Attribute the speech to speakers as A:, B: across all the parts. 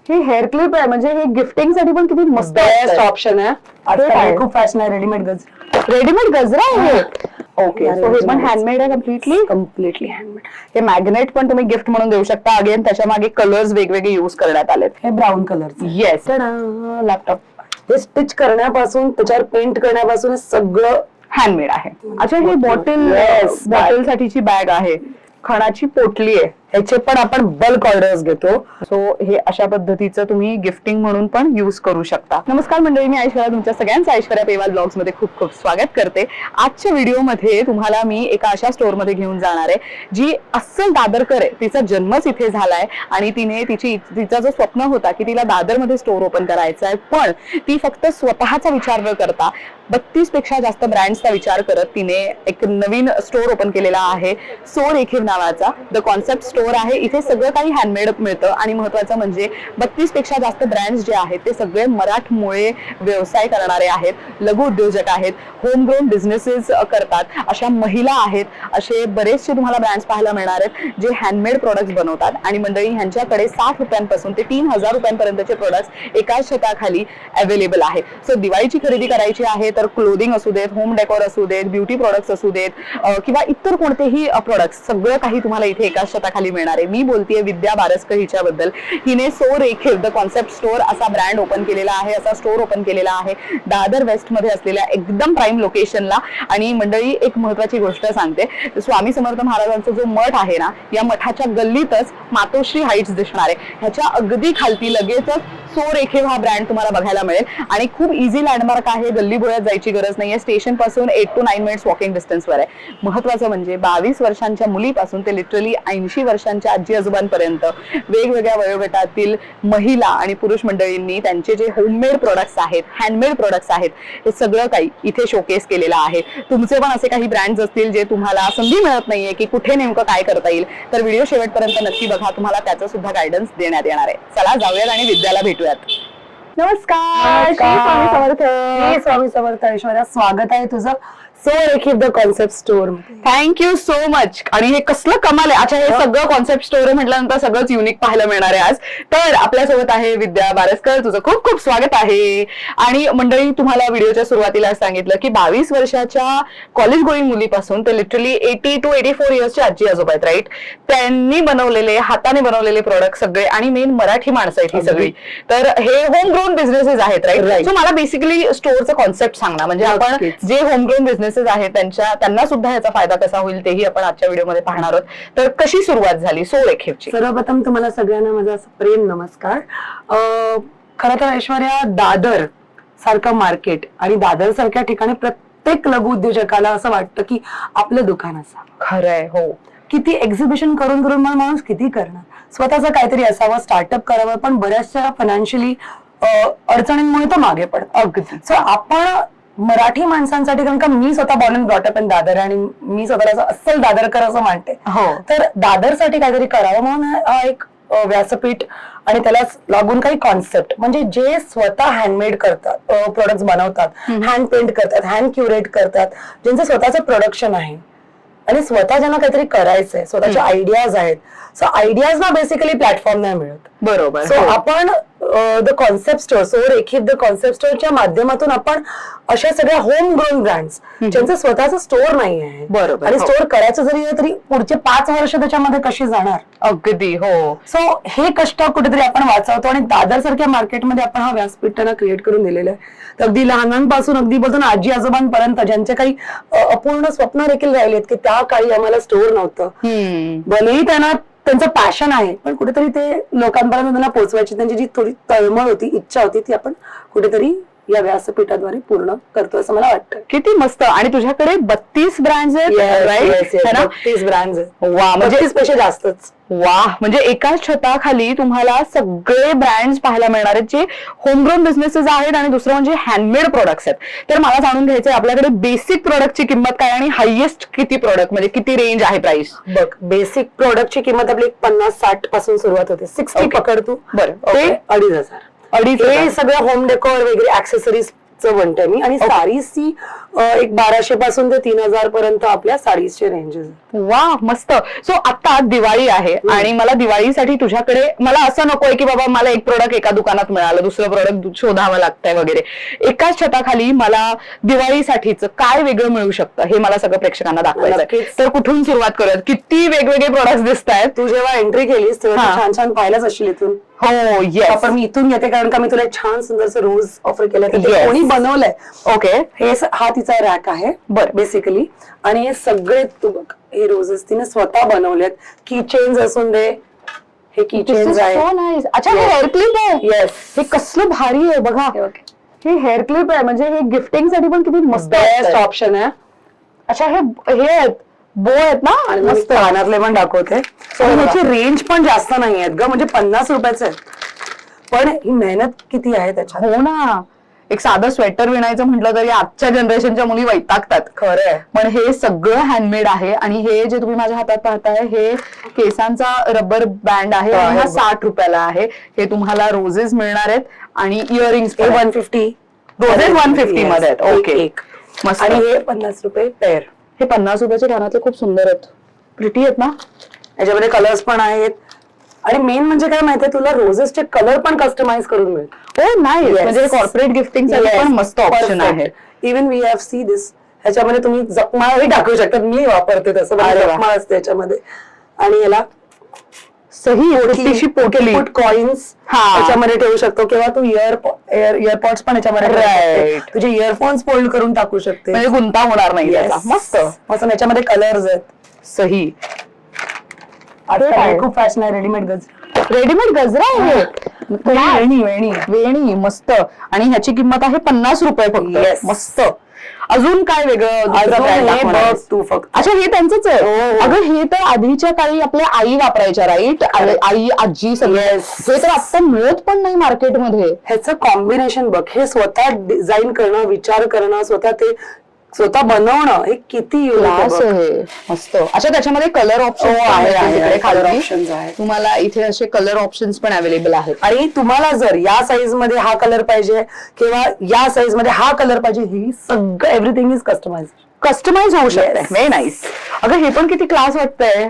A: ही hair clip आहे, म्हणजे हे गिफ्टिंग साठी पण किती मस्त
B: बेस्ट ऑप्शन आहे.
A: आहे.
B: खूप फॅशन आहे रेडीमेड गजरा.
A: रेडीमेड गजरा आहे. ओके, सो हे पण
B: Original.
A: हँडमेड आहे कम्प्लिटली.
B: Completely handmade.
A: हे मॅग्नेट पण तुम्ही गिफ्ट म्हणून देऊ शकता. अगेन त्याच्या मागे कलर्स वेगवेगळे युज करण्यात आलेत.
B: हे ब्राऊन कलरचं.
A: येस.
B: लॅपटॉप हे स्टिच करण्यापासून त्याच्यावर पेंट करण्यापासून हे सगळं
A: हँडमेड आहे. अच्छा, ही बॉटल
B: Yes,
A: बॉटल साठीची बॅग आहे. खणाची पोटली आहे.
B: ह्याचे पण आपण बल्क ऑर्डर्स घेतो.
A: सो हे अशा पद्धतीचं तुम्ही गिफ्टिंग म्हणून पण युज करू शकता. नमस्कार मंडळी, मी ऐश्वर्या तुमच्या सगळ्यांचं ऐश्वर्या पेवाल ब्लॉग्स मध्ये खूप खूप स्वागत करते. आजच्या व्हिडिओमध्ये तुम्हाला मी एका अशा स्टोर मध्ये घेऊन जाणार आहे जी अस्सल दादरकर आहे. तिचा जन्मच इथे झालाय आणि तिने तिचा जो स्वप्न होता की तिला दादरमध्ये स्टोर ओपन करायचं आहे, पण ती फक्त स्वतःचा विचार न करता 32 पेक्षा जास्त ब्रँड्सचा विचार करत तिने एक नवीन स्टोर ओपन केलेला आहे, सो रेखीव नावाचा. द कॉन्सेप्ट स्टोर आहे. इथे सगळं काही हँडमेड मिळतं आणि महत्वाचं म्हणजे 32 पेक्षा जास्त ब्रँड्स जे आहेत ते सगळे मराठमोळे व्यवसाय करणारे आहेत, लघु उद्योजक आहेत, होम ग्रोन बिझनेसेस करतात, अशा महिला आहेत. असे बरेचसे तुम्हाला ब्रँड्स पाहायला मिळणार आहेत जे हँडमेड प्रोडक्ट्स बनवतात. आणि मंडळी ह्यांच्याकडे 60 रुपयांपासून ते 3000 रुपयांपर्यंतचे प्रोडक्ट्स एकाच छताखाली अवेलेबल आहे. सो दिवाळीची खरेदी करायची आहे तर क्लोदिंग असू देत, होम डेकोर असू देत, ब्युटी प्रोडक्ट्स असू देत किंवा इतर कोणतेही प्रोडक्ट्स, सगळं काही तुम्हाला इथे एकाच छताखाली मिळणार आहे. मी बोलतेय विद्या बारसकर हिच्याबद्दल. हिने सो रेखीव द कॉन्सेप्ट स्टोर असा ब्रँड ओपन केलेला आहे, असा स्टोर ओपन केलेला आहे दादर वेस्ट मध्ये असलेल्या एकदम प्राईम लोकेशनला. आणि मंडळी एक महत्वाची गोष्ट सांगते, स्वामी समर्थ महाराजांचा जो मठ आहे ना, या मठाच्या गल्लीतच मातोश्री हाईट्स दिसणार आहे. ह्याच्या अगदी खालती लगेचच सो रेखीव हा ब्रँड तुम्हाला बघायला मिळेल आणि खूप इझी लँडमार्क आहे. गल्ली बोळ्यात जायची गरज नाहीये. स्टेशन पासून 8 to 9 मिनिट्स वॉकिंग डिस्टन्सवर आहे. महत्वाचं म्हणजे 22 वर्षांच्या मुलीपासून ते लिटरली 80 वर्षांच्या आजी आजोबांपर्यंत वेगवेगळ्या वयोगटातील महिला आणि पुरुष मंडळींनी त्यांचे जे होममेड प्रोडक्ट्स आहेत, हँडमेड प्रोडक्ट्स आहेत, हे सगळं काही इथे शोकेस केलेलं आहे. तुमचे पण असे काही ब्रँड्स असतील जे तुम्हाला संधी मिळत नाहीये की कुठे नेमकं काय करता येईल, तर व्हिडिओ शेवटपर्यंत नक्की बघा. तुम्हाला त्याचं सुद्धा गायडन्स देण्यात येणार आहे. चला जाऊयात आणि विद्याला भेटूयात. नमस्कार. स्वामी समर्थ.
B: स्वामी समर्थ ऐश्वर्या, स्वागत आहे तुझं सो रेखीव the concept store.
A: Thank you so much. आणि हे कसलं कमाल आहे. अच्छा, हे सगळं कॉन्सेप्ट स्टोर म्हटल्यानंतर सगळंच युनिक पाहायला मिळणार आहे आज. तर आपल्यासोबत आहे विद्या बारसकर. तुझं खूप खूप स्वागत आहे. आणि मंडळी, तुम्हाला व्हिडिओच्या सुरुवातीला सांगितलं की 22 वर्षाच्या कॉलेज गोईंग मुलीपासून ते लिटरली 80 to 84 इयर्सचे आजी आजोबा आहेत, राईट. त्यांनी बनवलेले, हाताने बनवलेले प्रोडक्ट सगळे, आणि मेन मराठी माणसं आहेत ही सगळी. तर हे होम ग्रोन बिझनेसेस आहेत, राईट. सो मला बेसिकली स्टोअरचं कॉन्सेप्ट सांग ना, म्हणजे आपण जे होम ग्रोन बिझनेसेस आहेत त्यांना सुद्धा याचा फायदा कसा होईल तेही आपण आजच्या व्हिडिओमध्ये पाहणार आहोत. तर कशी सुरुवात झाली सो रेखीवची?
B: सर्वप्रथम तुम्हाला सगळ्यांना माझा प्रेम नमस्कार. खरं तर ऐश्वर्या, दादर सारखं मार्केट आणि दादर सारख्या ठिकाणी प्रत्येक लघु उद्योजकाला असं वाटतं की आपलं दुकान असावं.
A: खरंय. हो.
B: किती एक्झिबिशन करून करून माणूस किती करणार, स्वतःचं काहीतरी असावं, स्टार्टअप करावं, पण बऱ्याचशा फायनान्शियली अडचणींमुळे तो मागे पडतो.
A: अगदी.
B: सो आपण मराठी माणसांसाठी, कारण का मी स्वतः born and brought up in Dadar आणि मी स्वतःला अस्सल दादरकर असं मानते,
A: हो.
B: तर दादरसाठी काहीतरी करावं म्हणून हा एक व्यासपीठ आणि त्याला लागून काही कॉन्सेप्ट, म्हणजे जे स्वतः हँडमेड करतात, प्रोडक्ट्स बनवतात, हँड पेंट करतात, हँड क्युरेट करतात, ज्यांचं स्वतःचं प्रोडक्शन आहे आणि स्वतः ज्यांना काहीतरी करायचंय, स्वतःच्या आयडियाज आहेत. सो आयडियाजना बेसिकली प्लॅटफॉर्म नाही मिळत.
A: बरोबर.
B: सो आपण द कॉन्सेप्ट स्टोर, सो रेखीव द कॉन्सेप्ट स्टोरच्या माध्यमातून आपण अशा सगळ्या होम ग्रोन ब्रँड्स ज्यांचं स्वतःचं स्टोर नाही आहे,
A: बरोबर,
B: आणि स्टोर करायचं जरी आहे तरी पुढचे 5 वर्ष त्याच्यामध्ये कशी जाणार.
A: अगदी. हो.
B: सो हे कष्ट कुठेतरी आपण वाचवतो आणि दादर सारख्या मार्केटमध्ये आपण हा व्यासपीठ त्यांना क्रिएट करून दिलेला आहे. तर अगदी लहानांपासून अगदी बोलतो ना आजी आजोबांपर्यंत ज्यांचे काही अपूर्ण स्वप्न देखील राहिलेत की त्या काळी आम्हाला स्टोर नव्हतं, भलेही त्यांना त्यांचं पॅशन आहे, पण कुठेतरी ते लोकांपर्यंत त्यांना पोहोचवायची त्यांची जी थोडी तळमळ होती, इच्छा होती, ती आपण कुठेतरी या व्यासपीठाद्वारे पूर्ण करतो असं मला वाटतं.
A: किती मस्त. आणि तुझ्याकडे 32 ब्रँड्स आहेत, राईट?
B: 32 ब्रँड्स आहेत.
A: वा, म्हणजे
B: 32 पेक्षा जास्तच.
A: वा, म्हणजे एकाच छताखाली तुम्हाला सगळे ब्रँड्स पाहायला मिळणार आहेत जे होमग्रोन बिझनेसेस आहेत आणि दुसरं म्हणजे हँडमेड प्रोडक्ट्स आहेत. तर मला जाणून घ्यायचंय आपल्याकडे बेसिक प्रोडक्टची किंमत काय आणि हायएस्ट किती प्रोडक्ट, म्हणजे किती रेंज आहे प्राइस?
B: बघ, बेसिक प्रोडक्टची किंमत आपली 50-60 पासून सुरुवात होते. 60 पकड तू.
A: बरं.
B: ते 2500. हे सगळं होम डेकोर वगैरे ऍक्सेसरीज म्हणते मी. आणि साडीज ती एक 1200 पासून ते 3000 पर्यंत आपल्या साडीजचे रेंजेस.
A: वा मस्त. सो आता दिवाळी आहे आणि मला दिवाळीसाठी तुझ्याकडे, मला असं नकोय की बाबा मला एक प्रोडक्ट एका दुकानात मिळालं, दुसरं प्रोडक्ट शोधावं लागतंय वगैरे. एकाच छताखाली मला दिवाळीसाठीच काय वेगळं मिळू शकतं हे मला सगळं प्रेक्षकांना दाखवायचं. तर कुठून सुरुवात करूयात? किती वेगवेगळे प्रोडक्ट्स दिसत आहेत.
B: तू जेव्हा एंट्री केलीस तेव्हा छान छान पाहिलंच असशील इथून.
A: हो येस.
B: पण मी इथून येते कारण का मी तुला एक छान सुंदरसं रोज ऑफर केलंय. कोणी बनवलंय.
A: ओके.
B: हा तिचा रॅक आहे
A: बरं
B: बेसिकली. आणि हे सगळे तू बघ, हे रोजेस तिने स्वतः बनवलेत. की चेन्स असून दे, हे की चेन्स आहे.
A: अच्छा हे हेअर क्लिप आहे.
B: येस,
A: हे कसलं भारी आहे बघा. हे हेअर क्लिप आहे म्हणजे हे गिफ्टिंग साठी पण किती मस्त
B: बेस्ट ऑप्शन आहे.
A: अच्छा हे आहेत बो आहेत ना.
B: आणि मस्त कानातले पण दाखवते. ह्याची रेंज पण जास्त नाही आहेत ग, म्हणजे 50 रुपयाचे आहेत. पण ही मेहनत किती आहे त्याच्यात.
A: हो ना. एक साधं स्वेटर विणायचं म्हटलं तरी आजच्या जनरेशनच्या मुली वैतागतात.
B: खरं आहे.
A: पण हे सगळं हँडमेड आहे. आणि हे जे तुम्ही माझ्या हातात पाहताय हे केसांचा रबर बँड आहे आणि हा 60 रुपयाला आहे. हे तुम्हाला रोजेस मिळणार आहेत आणि इयरिंग्स
B: 150.
A: रोजेस 150 मध्ये आहेत. ओके मस्त.
B: आणि हे 50 रुपये पेअर.
A: हे 50 रुपयाचे कानातले खूप सुंदर आहेत, प्रिटी आहेत ना.
B: याच्यामध्ये कलर्स पण आहेत. आणि मेन म्हणजे काय माहितीये तुला, रोजेसचे कलर पण कस्टमाइज करून मिळेल.
A: हो नाही म्हणजे कॉर्पोरेट गिफ्टिंग साठी पण मस्त ऑप्शन आहे.
B: Even we have see this. ह्याच्यामध्ये तुम्ही जपमाळही टाकू शकतात. मी वापरते तसं. जपमाळ असते याच्यामध्ये. आणि याला
A: सही छोटीशी पोटली
B: कॉइन्स त्याच्यामध्ये ठेवू शकतो. किंवा तू इयरपॉड्स पण याच्यामध्ये तुझे इयरफोन्स फोल्ड करून टाकू शकते.
A: म्हणजे गुंता होणार नाही. मस्त
B: मस्त. याच्यामध्ये कलर्स आहेत.
A: सही.
B: खूप फॅशन आहे. रेडीमेड गजरा.
A: रेडीमेड गजरा आहे. वेणी मस्त. आणि ह्याची किंमत आहे 50 रुपये फक्त. मस्त. अजून काय वेगळं
B: तू फक्त.
A: अच्छा हे त्यांचंच आहे. अगं हे तर आधीच्या काळी आपल्या आई वापरायच्या राईट. आई आजी सगळे. हे तर आता मिळत पण नाही मार्केटमध्ये.
B: ह्याचं कॉम्बिनेशन बघ. हे स्वतः डिझाईन करणं, विचार करणं, स्वतः बनवणं, हे किती
A: आहे. मस्त. अच्छा त्याच्यामध्ये कलर ऑप्शन
B: आहे.
A: तुम्हाला इथे असे कलर ऑप्शन्स पण अवेलेबल आहेत.
B: आणि तुम्हाला जर या साईज मध्ये हा कलर पाहिजे किंवा या साईज मध्ये हा कलर पाहिजे, ही सगळं एव्हरीथिंग इज
A: कस्टमाइज होऊ शकते. Very nice. अगं हे पण किती क्लास वाटतंय.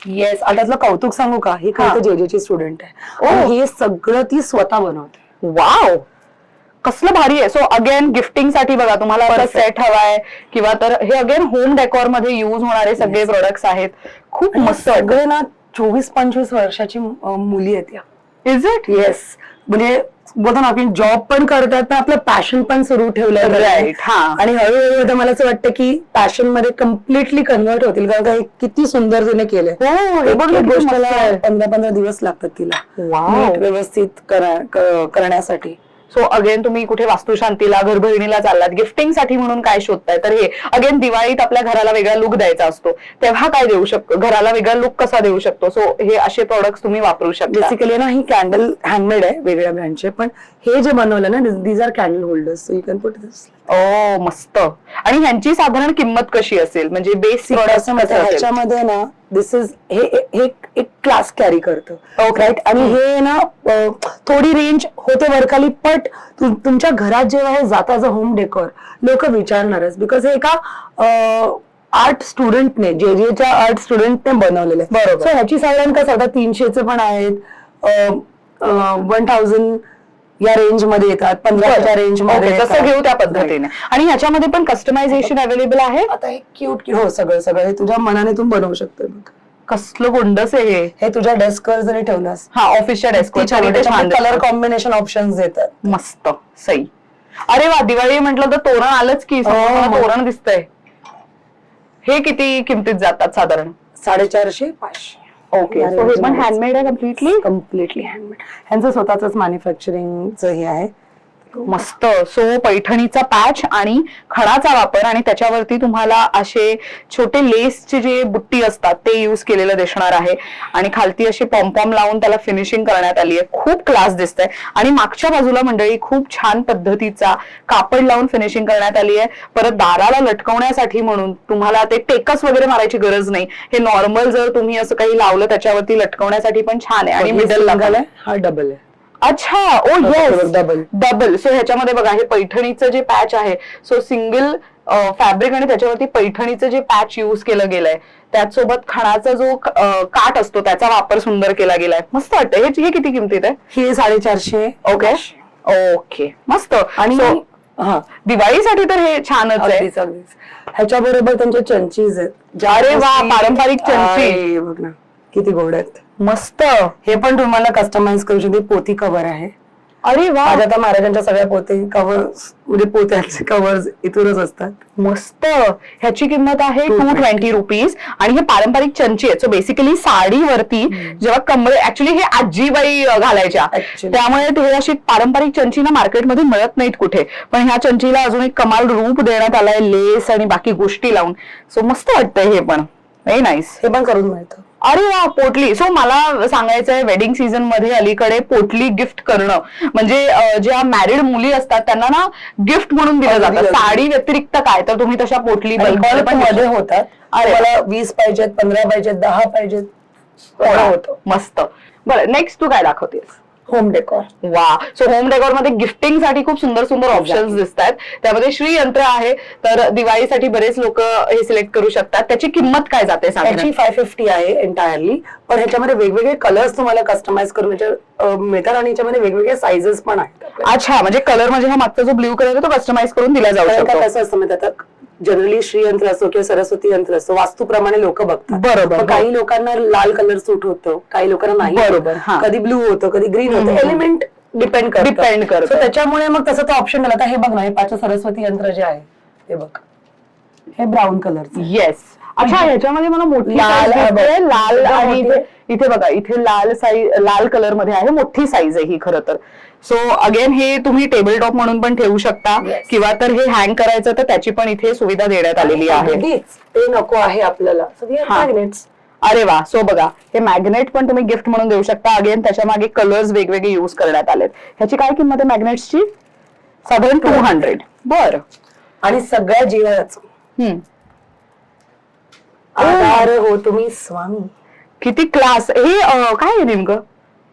B: येस. आता त्यातलं कौतुक सांगू का, ही खरं जेजेची स्टुडंट आहे. हे सगळं ती स्वतः बनवते.
A: वाव कसलं भारी आहे. सो अगेन गिफ्टिंग साठी बघा तुम्हाला आता सेट हवाय किंवा तर हे अगेन होम डेकोर मध्ये युज होणारे सगळे प्रोडक्ट्स आहेत. खूप मस्त.
B: सगळे ना 24-25 वर्षाची मुली आहेत या.
A: Is it.
B: येस. म्हणजे बोलतो ना आपण जॉब पण करतात पण आपलं पॅशन पण सुरू ठेवलं.
A: राईट.
B: आणि हळूहळू आता मला असं वाटतं की पॅशन मध्ये कम्प्लिटली कन्वर्ट होतील. कारण का किती सुंदर तिने केलंय. गोष्टीला 15-15 दिवस लागतात तिला व्यवस्थित करण्यासाठी.
A: सो अगेन तुम्ही कुठे वास्तुशांतीला, घरभरणीला चाललात, गिफ्टिंग साठी म्हणून काय शोधताय, तर हे अगेन दिवाळीत आपल्या घराला वेगळा लुक द्यायचा असतो, तेव्हा काय देऊ शकतो, घराला वेगळा लुक कसा देऊ शकतो. सो हे असे प्रोडक्ट्स तुम्ही वापरू शकता.
B: बेसिकली ना ही कॅन्डल हँडमेड आहे वेगळ्या ब्रँडचे. पण हे जे बनवलं ना, these are candle holders. So you can put this.
A: ओ मस्त. आणि ह्यांची साधारण किंमत कशी असेल, म्हणजे बेस प्रोडक्ट
B: ह्याच्यामध्ये ना दिस इज हे एक क्लास कॅरी करतं. राईट. आणि हे ना थोडी रेंज होते वरखाली. बट तुमच्या घरात जेव्हा हे जाता ॲज अ होम डेकोर, लोक विचारणारच. बिकॉज हे एका आर्ट स्टुडंटने, जेजेच्या आर्ट स्टुडंटने बनवलेलं आहे. बरोबर. सो ह्याची साधारण कसं आता 300चे पण आहेत, 1000 या रेंज मध्ये येतात, 15च्या रेंज मध्ये.
A: तसं घेऊ त्या पद्धतीने. आणि ह्याच्यामध्ये पण कस्टमायझेशन अवेलेबल आहे.
B: आता हे क्यूट हो सगळं हे तुझ्या मनाने तू बनवू शकतो.
A: कसलं गोंडस आहे
B: हे तुझ्या डेस्कवर जरी ठेवलास.
A: ऑफिसच्या डेस्कवर
B: कलर कॉम्बिनेशन ऑप्शन्स देतात.
A: मस्त. सई. अरे वा. दिवाळी म्हटलं तर तोरण आलंच की. तोरण दिसतंय. हे किती किमतीत जातात साधारण?
B: 450-500.
A: ओके. सो हे पण हँडमेड आहे.
B: Completely handmade. ह्यांचं स्वतःच मॅन्युफॅक्चरिंगचं हे आहे.
A: मस्त. सो पैठणीचा पॅच आणि खणाचा वापर, आणि त्याच्यावरती तुम्हाला असे छोटे लेसचे जे बुट्टी असतात ते युज केलेलं दिसणार आहे. आणि खालती अशी पॉम्पॉम लावून त्याला फिनिशिंग करण्यात आली आहे. खूप क्लास दिसतंय. आणि मागच्या बाजूला मंडळी खूप छान पद्धतीचा कापड लावून फिनिशिंग करण्यात आली आहे. परत दाराला लटकवण्यासाठी म्हणून तुम्हाला ते टेकस वगैरे मारायची गरज नाही. हे नॉर्मल जर तुम्ही असं काही लावलं त्याच्यावरती लटकवण्यासाठी पण छान आहे. आणि मिडल
B: लागलाय. हा डबल आहे.
A: अच्छा, ओ येस,
B: डबल
A: डबल. सो ह्याच्यामध्ये बघा हे पैठणीचं जे पॅच आहे, सो सिंगल फॅब्रिक आणि त्याच्यावरती पैठणीचं जे पॅच युज केलं गेलंय, त्याचसोबत खणाचा जो काठ असतो त्याचा वापर सुंदर केला गेलाय. मस्त वाटतं. हे किती किमतीत आहे?
B: हे 450.
A: ओके ओके, मस्त.
B: आणि
A: So, दिवाळीसाठी तर हे छानच आहे.
B: ह्याच्या बरोबर त्यांचे चंचीज आहेत.
A: अरे वा, पारंपरिक चंची.
B: बघ ना किती गोड आहेत.
A: मस्त.
B: हे पण तुम्हाला कस्टमाइज करू शकते. पोथी कव्हर आहे.
A: अरे वा,
B: माझ्या आता महाराजांच्या सगळ्या पोथी कव्हर म्हणजे पोत्यांचे कव्हर्स इथूनच असतात.
A: मस्त. ह्याची किंमत आहे 220 रुपीज आणि हे पारंपरिक चंची आहेत. सो बेसिकली साडीवरती जेव्हा कमळे, ऍक्च्युली हे आजीबाई घालायच्या,
B: Actually.
A: त्यामुळे ते अशी पारंपरिक चंची ना मार्केटमध्ये मिळत नाहीत कुठे. पण ह्या चंचीला अजून एक कमाल रूप देण्यात आलाय, लेस आणि बाकी गोष्टी लावून. सो मस्त वाटतंय हे पण. Very nice.
B: हे पण करून मिळतं.
A: अरे वा, पोटली. सो मला सांगायचंय, वेडिंग सीझन मध्ये अलीकडे पोटली गिफ्ट करणं म्हणजे ज्या मॅरिड मुली असतात त्यांना ना गिफ्ट म्हणून दिलं जातं. साडी व्यतिरिक्त काय तर तुम्ही तशा पोटली
B: बल्क पण मध्ये होतात.
A: अरे
B: मला 20 पाहिजेत, 15 पाहिजेत, 10 पाहिजेत, होतं.
A: मस्त. बरं, नेक्स्ट तू काय दाखवतेस?
B: Home decor.
A: वा. सो होम डेकोर मध्ये गिफ्टिंग साठी खूप सुंदर सुंदर ऑप्शन्स दिसत आहेत. त्यामध्ये श्रीयंत्र आहे, तर दिवाळीसाठी बरेच लोक हे सिलेक्ट करू शकतात. त्याची किंमत काय जाते सांगा?
B: त्याची 550 आहे एंटायरली. पण ह्याच्यामध्ये वेगवेगळे कलर्स तुम्हाला कस्टमाइज करून मिळतात आणि ह्याच्यामध्ये वेगवेगळे साइजेस पण आहेत.
A: अच्छा, म्हणजे कलर म्हणजे हा मागचा जो ब्ल्यू कलर आहे तो कस्टमाइज करून दिला जाऊ शकतो.
B: कसं असतं म्हणजे आता जनरली श्रीयंत्र असो किंवा सरस्वती यंत्र असो, वास्तूप्रमाणे लोक बघतात.
A: बरोबर.
B: काही लोकांना लाल कलर सूट होतो, काही लोकांना नाही.
A: बरोबर.
B: कधी ब्लू होतं, कधी ग्रीन होतं. एलिमेंट डिपेंड करतं. त्याच्यामुळे मग तसं तो ऑप्शन दिला. हे बघ ना, हे 5 सरस्वती यंत्र जे आहे ते बघ, हे ब्राऊन कलर.
A: येस. अच्छा, ह्याच्यामध्ये मला मोठी
B: लाल
A: आणि इथे बघा, इथे लाल कलर मध्ये आहे, मोठी साईज आहे ही खरं तर. सो अगेन हे तुम्ही टेबल टॉप म्हणून पण ठेवू शकता किंवा तर हे हँग करायचं तर त्याची पण इथे सुविधा देण्यात आलेली आहे.
B: ते नको आहे आपल्याला.
A: अरे वा. सो बघा, हे मॅग्नेट पण तुम्ही गिफ्ट म्हणून देऊ शकता. अगेन त्याच्या मागे कलर्स वेगवेगळे युज करण्यात आलेत. ह्याची काय किंमत आहे मॅग्नेट्सची? साधारण 200. बर.
B: आणि सगळ्या जीवनाचं आधार हो तुम्ही स्वामी.
A: किती क्लास. हे काय आहे नेमकं?